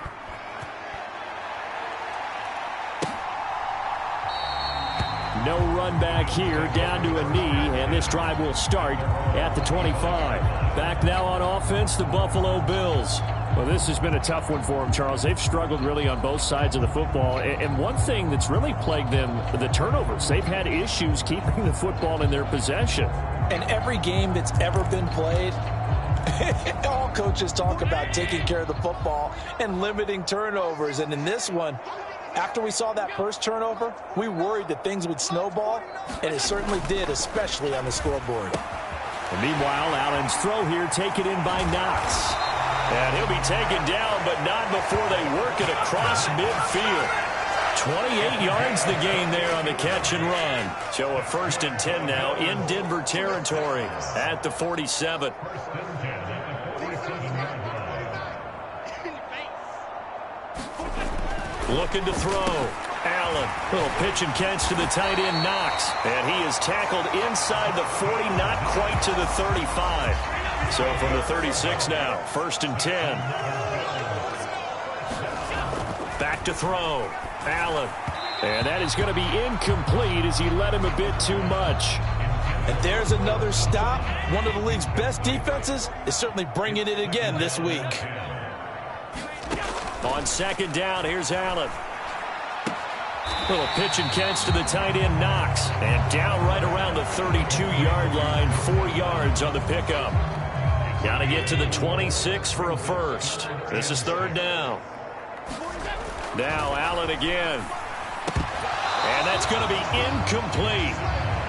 No run back here, down to a knee, and this drive will start at the 25. Back now on offense, the Buffalo Bills. Well, this has been a tough one for them, Charles. They've struggled really on both sides of the football. And one thing that's really plagued them, the turnovers. They've had issues keeping the football in their possession. And every game that's ever been played, all coaches talk about taking care of the football and limiting turnovers. And in this one, after we saw that first turnover, we worried that things would snowball, and it certainly did, especially on the scoreboard. And meanwhile, Allen's throw here taken in by Knox. And he'll be taken down, but not before they work it across midfield. 28 yards the gain there on the catch and run. So a 1st and 10 now in Denver territory at the 47. Looking to throw. Allen. Little pitch and catch to the tight end, Knox. And he is tackled inside the 40, not quite to the 35. So from the 36 now, 1st and 10. Back to throw. Allen. And that is going to be incomplete as he led him a bit too much. And there's another stop. One of the league's best defenses is certainly bringing it again this week. On 2nd down, here's Allen. Little pitch and catch to the tight end, Knox. And down right around the 32-yard line, 4 yards on the pickup. Got to get to the 26 for a first. This is 3rd down. Now Allen again. And that's going to be incomplete.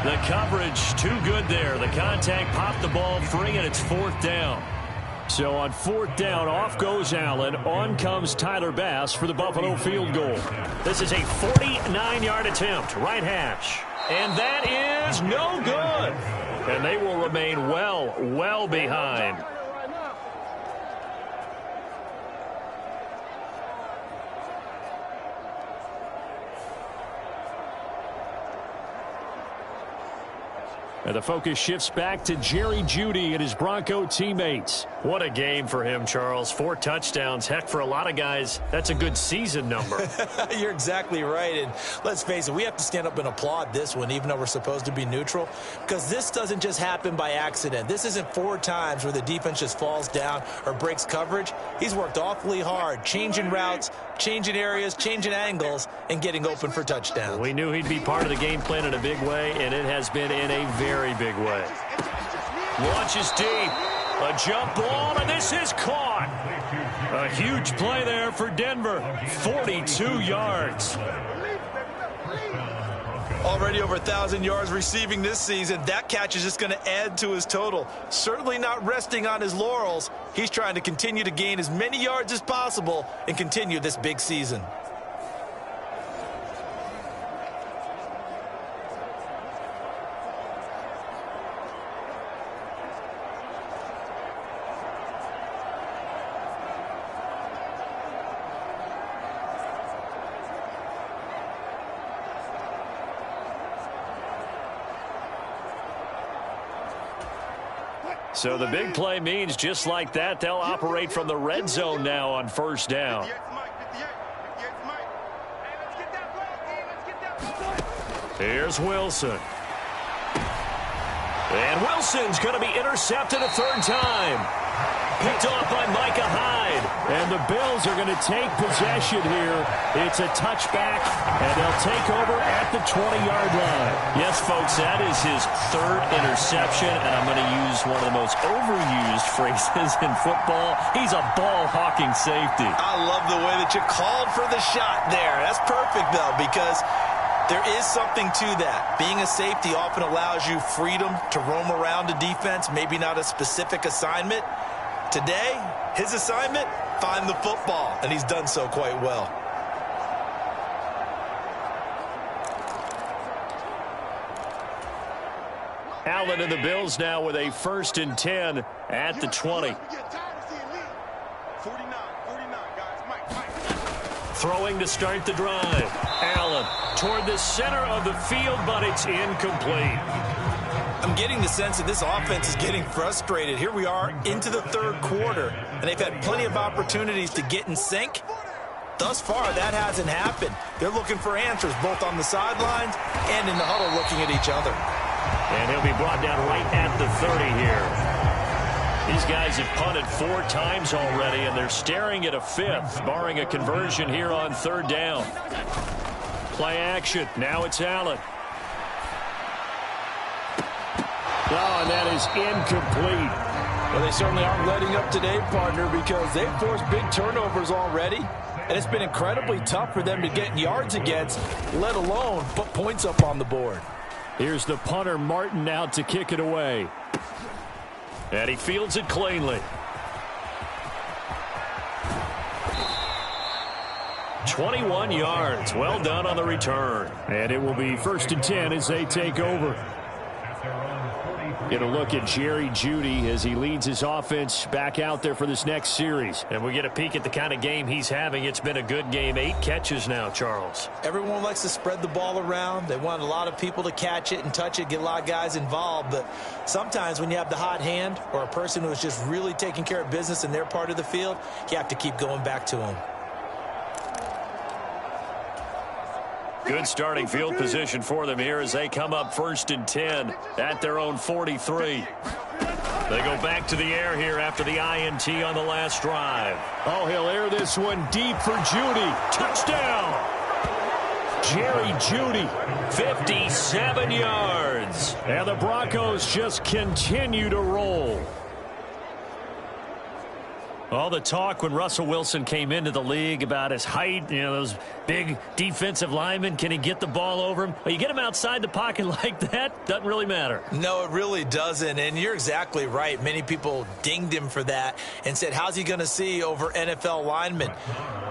The coverage too good there. The contact popped the ball free, and it's 4th down. So on 4th down, off goes Allen. On comes Tyler Bass for the Buffalo field goal. This is a 49-yard attempt, right hash. And that is no good. And they will remain well behind. And the focus shifts back to Jerry Jeudy and his Bronco teammates. What a game for him, Charles. 4 touchdowns. Heck, for a lot of guys, that's a good season number. You're exactly right. And let's face it, we have to stand up and applaud this one, even though we're supposed to be neutral, because this doesn't just happen by accident. This isn't 4 times where the defense just falls down or breaks coverage. He's worked awfully hard, changing routes, changing areas, changing angles, and getting open for touchdowns. We knew he'd be part of the game plan in a big way, and it has been in a very big way. Launches deep. A jump ball, and this is caught. A huge play there for Denver. 42 yards. Already over 1,000 yards receiving this season. That catch is just going to add to his total. Certainly not resting on his laurels. He's trying to continue to gain as many yards as possible and continue this big season. So the big play means just like that, they'll operate from the red zone now on first down. Here's Wilson. And Wilson's going to be intercepted a third time. Picked off by Micah Hyde. And the Bills are going to take possession here. It's a touchback, and they'll take over at the 20-yard line. Yes, folks, that is his third interception, and I'm going to use one of the most overused phrases in football. He's a ball-hawking safety. I love the way that you called for the shot there. That's perfect, though, because there is something to that. Being a safety often allows you freedom to roam around a defense, maybe not a specific assignment. Today, his assignment, find the football, and he's done so quite well. Allen and the Bills now with a 1st and 10 at the 20. Throwing to start the drive. Allen toward the center of the field, but it's incomplete. I'm getting the sense that this offense is getting frustrated. Here we are into the third quarter, and they've had plenty of opportunities to get in sync. Thus far, that hasn't happened. They're looking for answers both on the sidelines and in the huddle looking at each other. And he'll be brought down right at the 30 here. These guys have punted 4 times already, and they're staring at a 5th, barring a conversion here on 3rd down. Play action. Now it's Allen. Oh, and that is incomplete. Well, they certainly aren't letting up today, partner, because they've forced big turnovers already. And it's been incredibly tough for them to get yards against, let alone put points up on the board. Here's the punter, Martin, out to kick it away. And he fields it cleanly. 21 yards. Well done on the return. And it will be 1st and 10 as they take over. Get a look at Jerry Jeudy as he leads his offense back out there for this next series. And we get a peek at the kind of game he's having. It's been a good game. 8 catches now, Charles. Everyone likes to spread the ball around. They want a lot of people to catch it and touch it, get a lot of guys involved. But sometimes when you have the hot hand or a person who is just really taking care of business in their part of the field, you have to keep going back to them. Good starting field position for them here as they come up 1st and 10 at their own 43. They go back to the air here after the INT on the last drive. Oh, he'll air this one deep for Jeudy. Touchdown! Jerry Jeudy. 57 yards. And the Broncos just continue to roll. All the talk when Russell Wilson came into the league about his height, you know, those big defensive linemen, can he get the ball over him? Well, you get him outside the pocket like that, doesn't really matter. No, it really doesn't, and you're exactly right. Many people dinged him for that and said, how's he going to see over NFL linemen?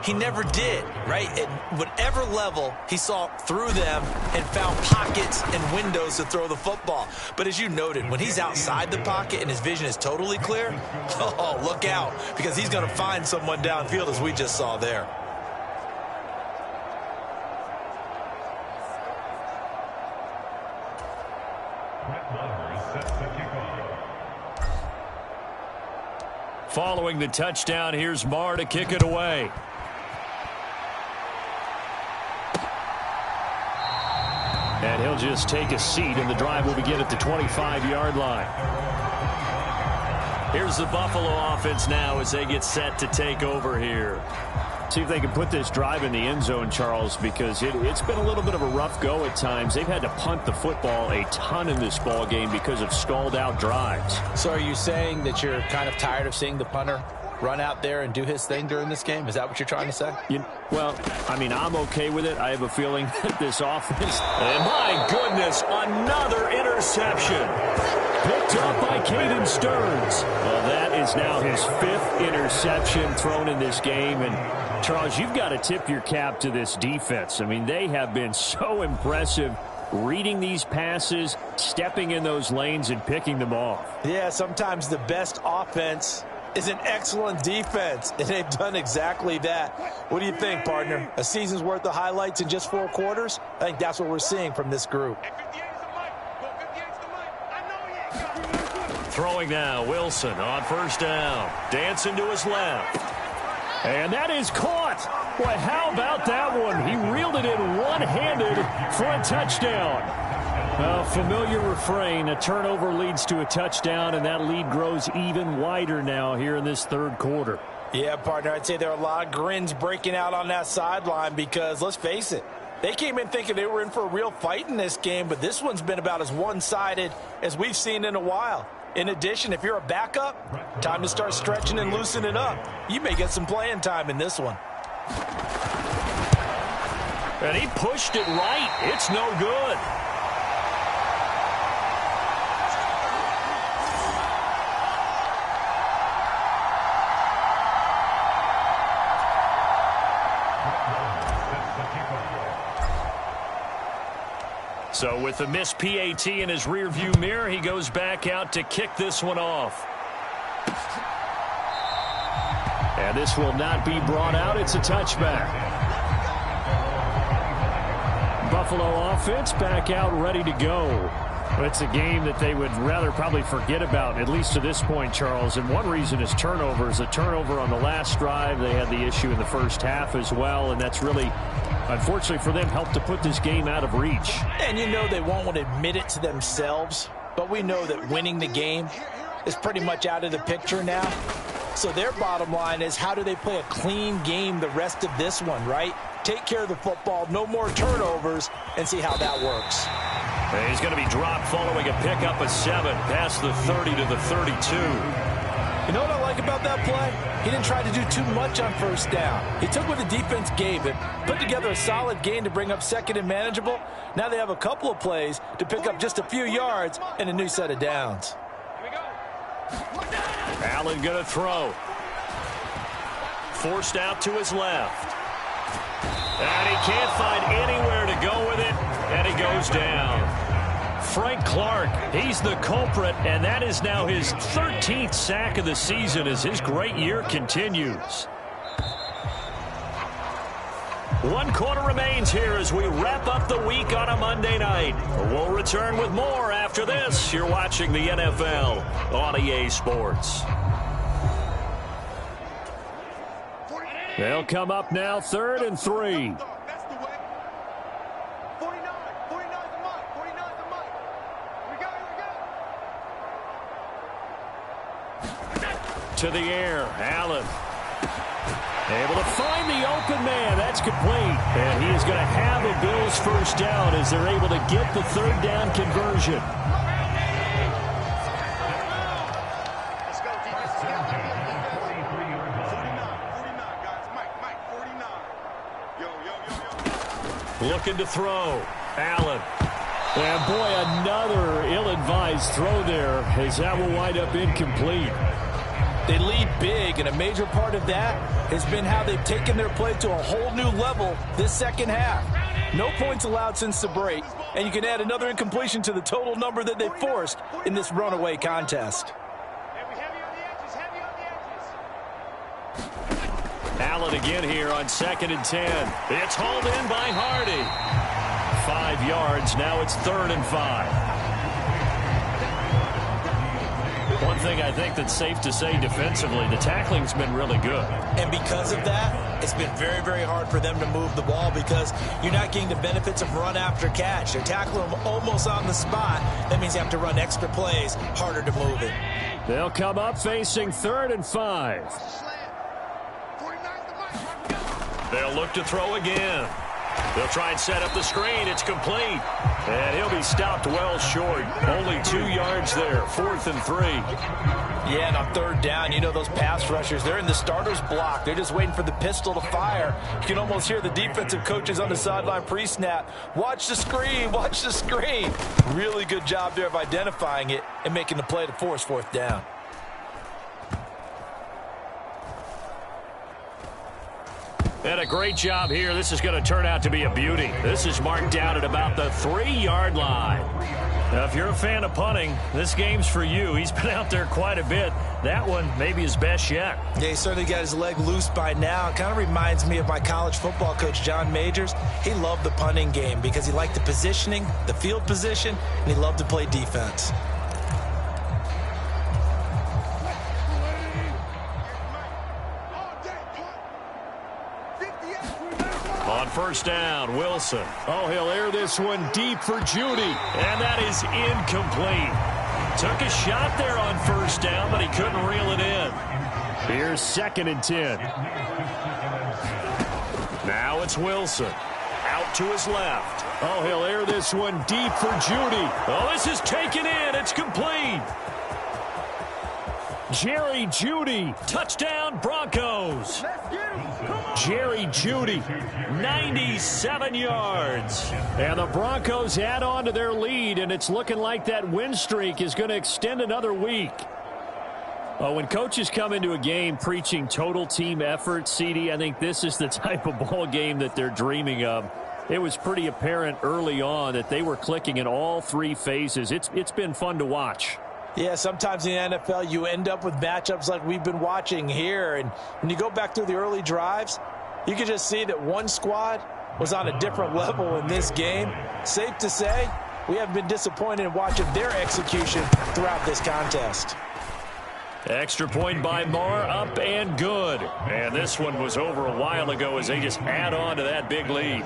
He never did, right? At whatever level, he saw through them and found pockets and windows to throw the football. But as you noted, when he's outside the pocket and his vision is totally clear, oh, look out, because he's going to find someone downfield, as we just saw there. Following the touchdown, here's Marr to kick it away. And he'll just take a seat, and the drive will begin at the 25-yard line. Here's the Buffalo offense now as they get set to take over here. See if they can put this drive in the end zone, Charles, because it's been a little bit of a rough go at times. They've had to punt the football a ton in this ball game because of stalled-out drives. So are you saying that you're kind of tired of seeing the punter run out there and do his thing during this game? Is that what you're trying to say? Well, I mean, I'm okay with it. I have a feeling that this offense... And my goodness, another interception. Picked up by Caden Stearns. Well, that is now his 5th interception thrown in this game. And, Charles, you've got to tip your cap to this defense. I mean, they have been so impressive reading these passes, stepping in those lanes, and picking them off. Yeah, sometimes the best offense is an excellent defense, and they've done exactly that. What do you think, partner? A season's worth of highlights in just 4 quarters? I think that's what we're seeing from this group. Throwing now, Wilson on first down. Dancing to his left. And that is caught. Boy, how about that one? He reeled it in one-handed for a touchdown. A familiar refrain. A turnover leads to a touchdown, and that lead grows even wider now here in this third quarter. Yeah, partner, I'd say there are a lot of grins breaking out on that sideline because, let's face it, they came in thinking they were in for a real fight in this game, but this one's been about as one-sided as we've seen in a while. In addition, if you're a backup, time to start stretching and loosening up. You may get some playing time in this one. And he pushed it right. It's no good. So with the missed PAT in his rearview mirror, he goes back out to kick this one off. And this will not be brought out. It's a touchback. Buffalo offense back out ready to go. It's a game that they would rather probably forget about, at least to this point, Charles. And one reason is turnovers. A turnover on the last drive. They had the issue in the first half as well, and that's really, unfortunately for them, helped to put this game out of reach. And you know they won't want to admit it to themselves, but we know that winning the game is pretty much out of the picture now. So their bottom line is, how do they play a clean game the rest of this one, right? Take care of the football, no more turnovers, and see how that works. And he's going to be dropped following a pickup of 7 past the 30 to the 32. You know what I like about that play? He didn't try to do too much on first down. He took what the defense gave him, put together a solid gain to bring up second and manageable. Now they have a couple of plays to pick up just a few yards and a new set of downs. Allen going to throw. Forced out to his left. And he can't find anywhere to go with it, and he goes down. Frank Clark, he's the culprit, and that is now his 13th sack of the season as his great year continues. 1 quarter remains here as we wrap up the week on a Monday night. We'll return with more after this. You're watching the NFL on EA Sports. They'll come up now, 3rd and 3. To the air, Allen. Able to find the open man. That's complete. And he is going to have a Bills first down as they're able to get the 3rd down conversion. Looking to throw. Allen. And boy, another ill-advised throw there as that will wind up incomplete. They lead big, and a major part of that has been how they've taken their play to a whole new level this second half. No points allowed since the break, and you can add another incompletion to the total number that they forced in this runaway contest. Allen again here on 2nd and 10. It's hauled in by Hardy. 5 yards. Now it's 3rd and 5. One thing I think that's safe to say defensively, the tackling's been really good. And because of that, it's been very, very hard for them to move the ball because you're not getting the benefits of run after catch. They're tackling them almost on the spot. That means you have to run extra plays, harder to move it. They'll come up facing 3rd and 5. They'll look to throw again. They'll try and set up the screen. It's complete. And he'll be stopped well short. Only 2 yards there. 4th and 3. Yeah, and on 3rd down, you know those pass rushers, they're in the starter's block. They're just waiting for the pistol to fire. You can almost hear the defensive coaches on the sideline pre-snap. Watch the screen. Watch the screen. Really good job there of identifying it and making the play to force 4th down. And a great job here. This is going to turn out to be a beauty. This is marked down at about the 3-yard line. Now, if you're a fan of punting, this game's for you. He's been out there quite a bit. That one maybe his best yet. Yeah, he certainly got his leg loose by now. It kind of reminds me of my college football coach, John Majors. He loved the punting game because he liked the positioning, the field position, and he loved to play defense. first down. Wilson. Oh, he'll air this one deep for Judy. And that is incomplete. Took a shot there on first down, but he couldn't reel it in. Here's 2nd and 10. Now it's Wilson. Out to his left. Oh, he'll air this one deep for Judy. Oh, this is taken in. It's complete. Jerry Jeudy. Touchdown, Broncos. Jerry Jeudy, 97 yards. And the Broncos add on to their lead, and it's looking like that win streak is going to extend another week. When coaches come into a game preaching total team effort, CD, I think this is the type of ball game that they're dreaming of. It was pretty apparent early on that they were clicking in all 3 phases. It's been fun to watch. Yeah, sometimes in the NFL you end up with matchups like we've been watching here. And when you go back through the early drives, you can just see that one squad was on a different level in this game. Safe to say, we haven't been disappointed in watching their execution throughout this contest. Extra point by Marr, up and good. And this one was over a while ago as they just add on to that big lead.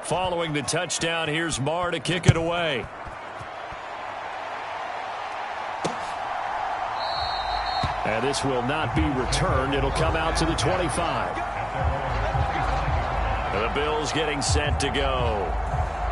Following the touchdown, here's Marr to kick it away. And this will not be returned. It'll come out to the 25. The Bills getting set to go.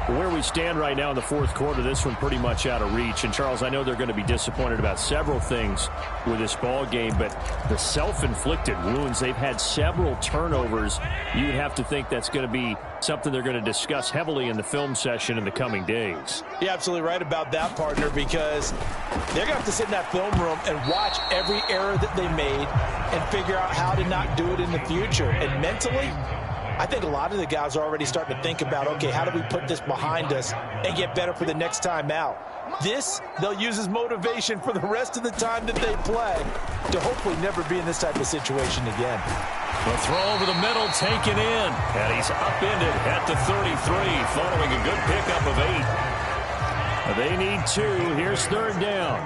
Where we stand right now in the 4th quarter, this one pretty much out of reach. And, Charles, I know they're going to be disappointed about several things with this ball game, but the self-inflicted wounds, they've had several turnovers. You'd have to think that's going to be something they're going to discuss heavily in the film session in the coming days. You're absolutely right about that, partner, because they're going to have to sit in that film room and watch every error that they made and figure out how to not do it in the future. And mentally, I think a lot of the guys are already starting to think about, okay, how do we put this behind us and get better for the next time out? This, they'll use as motivation for the rest of the time that they play to hopefully never be in this type of situation again. The throw over the middle taken in, and he's upended at the 33 following a good pickup of 8. They need 2. Here's 3rd down.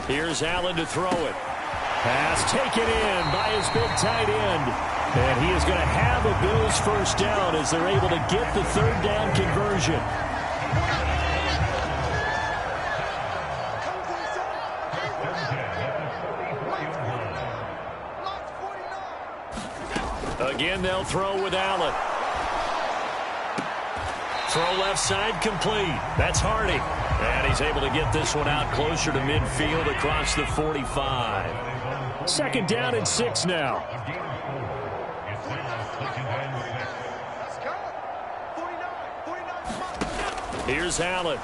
Here's Allen to throw it. Pass taken in by his big tight end. And he is going to have a Bills first down as they're able to get the 3rd down conversion. Again, they'll throw with Allen. Throw left side complete. That's Hardy. And he's able to get this one out closer to midfield across the 45. 2nd down and 6 now. Here's Allen.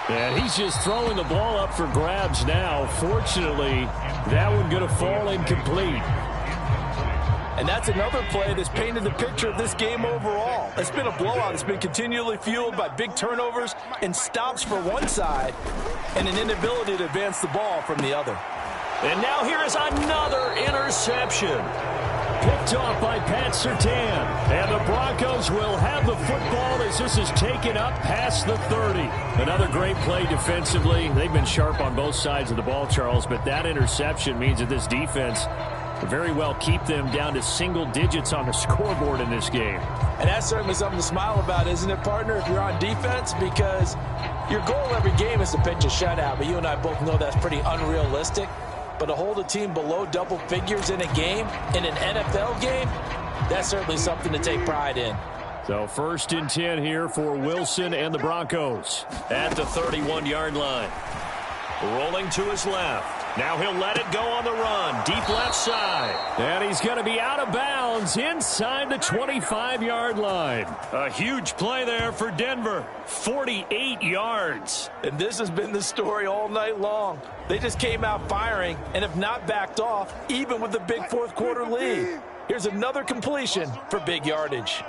And he's just throwing the ball up for grabs now. Fortunately, that one going to fall incomplete. And that's another play that's painted the picture of this game overall. It's been a blowout. It's been continually fueled by big turnovers and stops for one side and an inability to advance the ball from the other. And now here is another interception. Picked off by Pat Surtain. And the Broncos will have the football as this is taken up past the 30. Another great play defensively. They've been sharp on both sides of the ball, Charles, but that interception means that this defense very well keep them down to single digits on the scoreboard in this game. And that's certainly something to smile about, isn't it, partner, if you're on defense? Because your goal every game is to pitch a shutout, but you and I both know that's pretty unrealistic. But to hold a team below double figures in a game, in an NFL game, that's certainly something to take pride in. So 1st and 10 here for Wilson and the Broncos at the 31-yard line. Rolling to his left. Now he'll let it go on the run. Deep left side. And he's going to be out of bounds inside the 25-yard line. A huge play there for Denver. 48 yards. And this has been the story all night long. They just came out firing and have not backed off, even with the big fourth-quarter lead. Here's another completion for big yardage.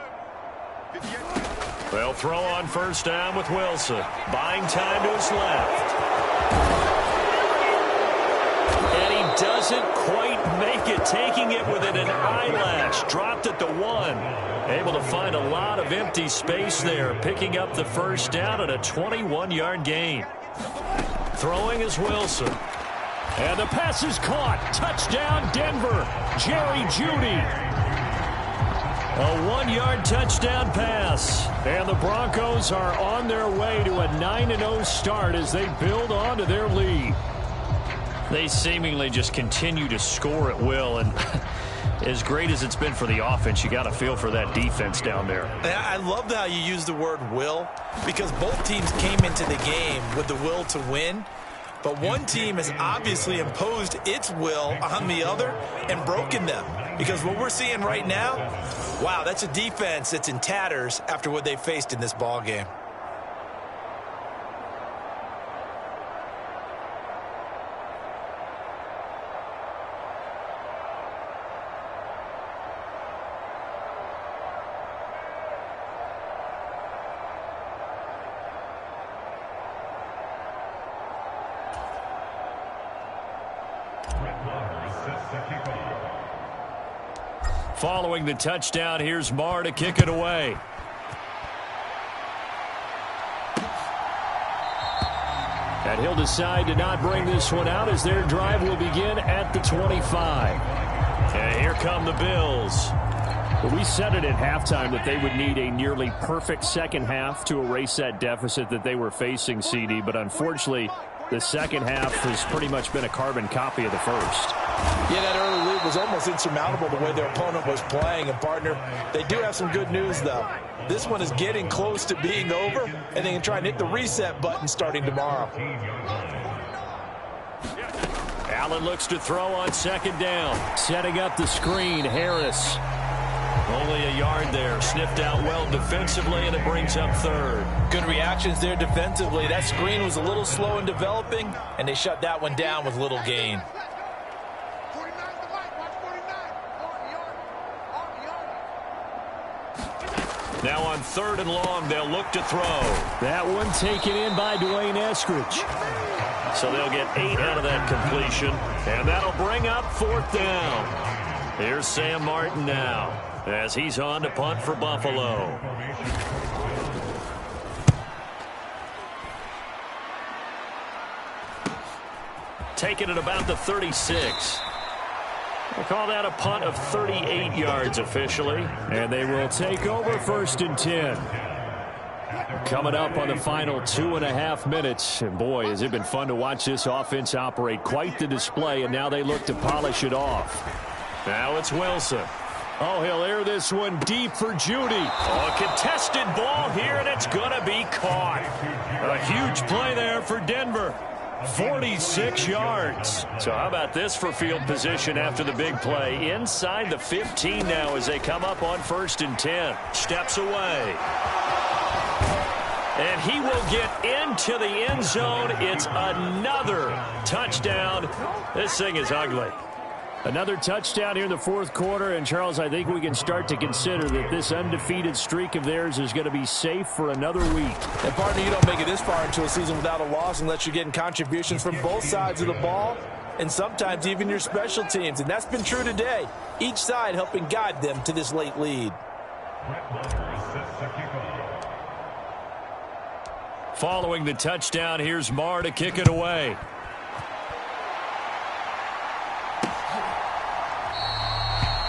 They'll throw on first down with Wilson. Buying time to his left. And he doesn't quite make it, taking it within an eyelash. Dropped at the 1. Able to find a lot of empty space there, picking up the first down at a 21-yard gain. Throwing is Wilson. And the pass is caught. Touchdown, Denver. Jerry Jeudy. A 1-yard touchdown pass. And the Broncos are on their way to a 9-0 start as they build on to their lead. They seemingly just continue to score at will, and as great as it's been for the offense, you got to feel for that defense down there. I love how you use the word will, because both teams came into the game with the will to win, but one team has obviously imposed its will on the other and broken them, because what we're seeing right now, wow, that's a defense that's in tatters after what they faced in this ball game. Following the touchdown, here's Marr to kick it away. And he'll decide to not bring this one out as their drive will begin at the 25. And here come the Bills. But we said it at halftime that they would need a nearly perfect second half to erase that deficit that they were facing, CD. But unfortunately, the second half has pretty much been a carbon copy of the first. Yeah, that early lead was almost insurmountable the way their opponent was playing. And, partner, they do have some good news, though. This one is getting close to being over, and they can try and hit the reset button starting tomorrow. Allen looks to throw on second down. Setting up the screen, Harris. Only a yard there. Sniffed out well defensively, and it brings up third. Good reactions there defensively. That screen was a little slow in developing, and they shut that one down with little gain. Now on third and long, they'll look to throw. That one taken in by Dwayne Eskridge. So they'll get 8 out of that completion, and that'll bring up fourth down. Here's Sam Martin now as he's on to punt for Buffalo. Taking it about the 36. We'll call that a punt of 38 yards officially. And they will take over first and 10. Coming up on the final 2.5 minutes. And boy, has it been fun to watch this offense operate. Quite the display, and now they look to polish it off. Now it's Wilson. Oh, he'll air this one deep for Jeudy. Oh, a contested ball here, and it's going to be caught. A huge play there for Denver. 46 yards. So how about this for field position after the big play? Inside the 15 now as they come up on first and 10. Steps away. And he will get into the end zone. It's another touchdown. This thing is ugly. Another touchdown here in the fourth quarter. And, Charles, I think we can start to consider that this undefeated streak of theirs is going to be safe for another week. And, partner, you don't make it this far into a season without a loss unless you're getting contributions from both sides of the ball and sometimes even your special teams. And that's been true today. Each side helping guide them to this late lead. Following the touchdown, here's Marr to kick it away.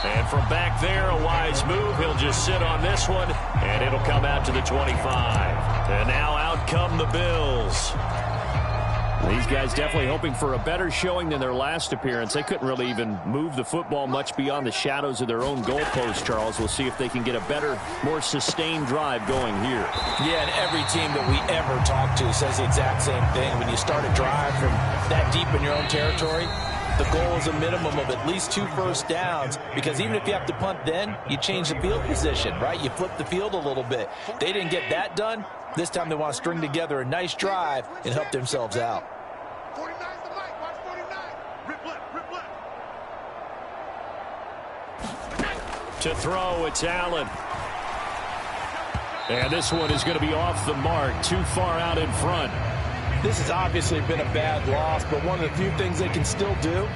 And from back there, a wise move. He'll just sit on this one, and it'll come out to the 25. And now out come the Bills. 25 These guys definitely hoping for a better showing than their last appearance. They couldn't really even move the football much beyond the shadows of their own goalpost, Charles. We'll see if they can get a better, more sustained drive going here. Yeah, and every team that we ever talk to says the exact same thing. When you start a drive from that deep in your own territory, the goal is a minimum of at least 2 first downs, because even if you have to punt then, you change the field position, right? You flip the field a little bit. They didn't get that done. This time they want to string together a nice drive and help themselves out. 49's the mic. Watch 49. Rip left, rip left. To throw, it's Allen. And this one is going to be off the mark, too far out in front. This has obviously been a bad loss, but one of the few things they can still do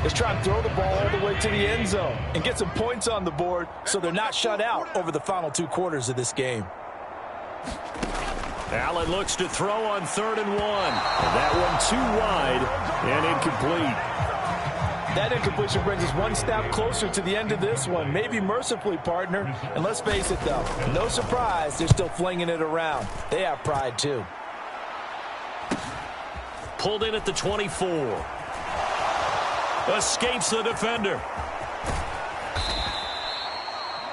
is try and throw the ball all the way to the end zone and get some points on the board so they're not shut out over the final 2 quarters of this game. Allen looks to throw on 3rd and 1. And that one too wide and incomplete. That incompletion brings us one step closer to the end of this one. Maybe mercifully, partner. And let's face it, though, no surprise, they're still flinging it around. They have pride, too. Pulled in at the 24. Escapes the defender.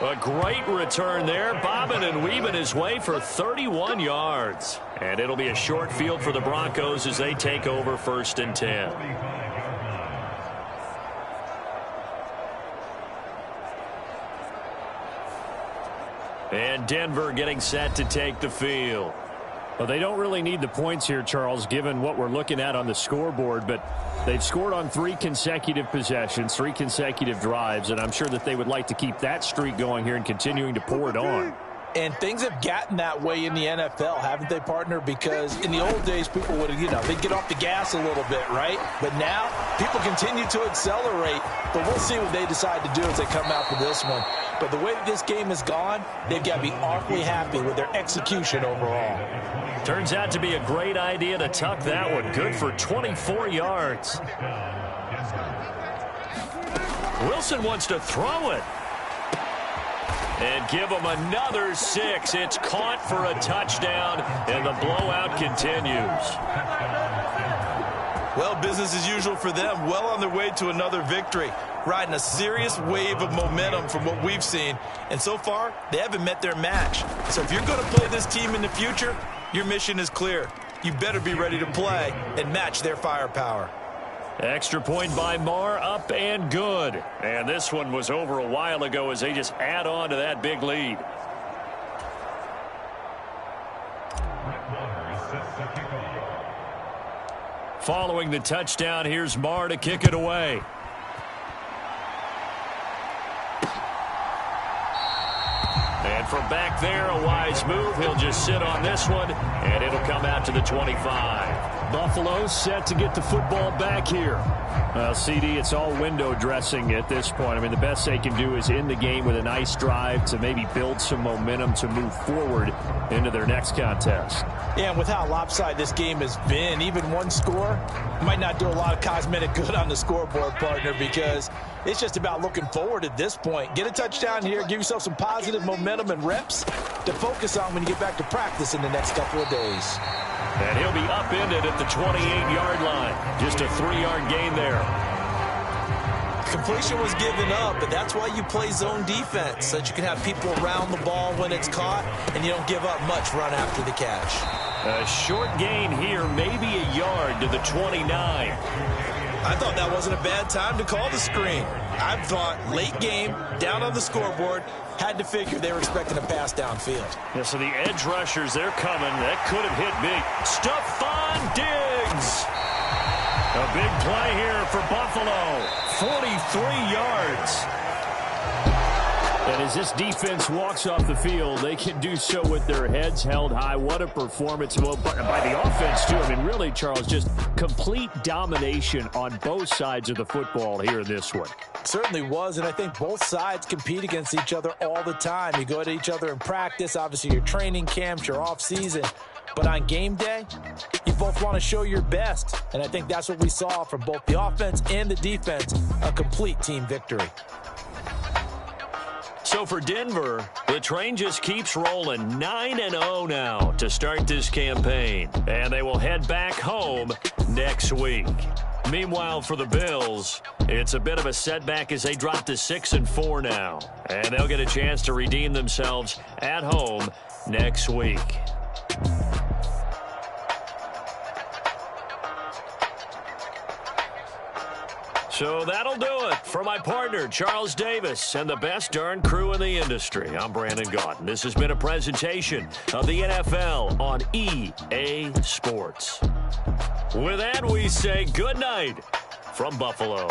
A great return there, bobbing and weaving his way for 31 yards. And it'll be a short field for the Broncos as they take over 1st and 10. And Denver getting set to take the field. Well, they don't really need the points here, Charles, given what we're looking at on the scoreboard, but they've scored on 3 consecutive possessions, 3 consecutive drives, and I'm sure that they would like to keep that streak going here and continuing to pour it on. And things have gotten that way in the NFL, haven't they, partner? Because in the old days, people would, they'd get off the gas a little bit, right? But now, people continue to accelerate. But we'll see what they decide to do as they come out for this one. But the way this game has gone, they've got to be awfully happy with their execution overall. Turns out to be a great idea to tuck that one. Good for 24 yards. Wilson wants to throw it. And give them another 6. It's caught for a touchdown, and the blowout continues. Well, business as usual for them. Well on their way to another victory. Riding a serious wave of momentum from what we've seen. And so far, they haven't met their match. So if you're going to play this team in the future, your mission is clear. You better be ready to play and match their firepower. Extra point by Marr, up and good. And this one was over a while ago as they just add on to that big lead. Following the touchdown, here's Marr to kick it away. And from back there, a wise move. He'll just sit on this one, and it'll come out to the 25. Buffalo set to get the football back here. Well, CD, it's all window dressing at this point. I mean, the best they can do is end the game with a nice drive to maybe build some momentum to move forward into their next contest. Yeah, and with how lopsided this game has been, even one score might not do a lot of cosmetic good on the scoreboard, partner, because it's just about looking forward at this point. Get a touchdown here, give yourself some positive momentum and reps to focus on when you get back to practice in the next couple of days. And he'll be upended at the 28-yard line. Just a 3-yard gain there. Completion was given up, but that's why you play zone defense, so that you can have people around the ball when it's caught, and you don't give up much run after the catch. A short gain here, maybe a yard to the 29. I thought that wasn't a bad time to call the screen. I thought late game, down on the scoreboard, had to figure they were expecting a pass downfield. Yeah, so the edge rushers, they're coming. That could have hit big. Stephon Diggs. A big play here for Buffalo. 43 yards. And as this defense walks off the field, they can do so with their heads held high. What a performance by the offense, too. I mean, really, Charles, just complete domination on both sides of the football here in this one. Certainly was, and I think both sides compete against each other all the time. You go at each other in practice, obviously your training camps, your off-season. But on game day, you both want to show your best. And I think that's what we saw from both the offense and the defense, a complete team victory. So for Denver, the train just keeps rolling. 9-0 now to start this campaign. And they will head back home next week. Meanwhile, for the Bills, it's a bit of a setback as they drop to 6-4 now. And they'll get a chance to redeem themselves at home next week. So that'll do it for my partner, Charles Davis, and the best darn crew in the industry. I'm Brandon Gaudin. This has been a presentation of the NFL on EA Sports. With that, we say good night from Buffalo.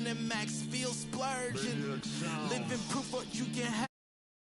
And max feel splurging, living proof what you can have.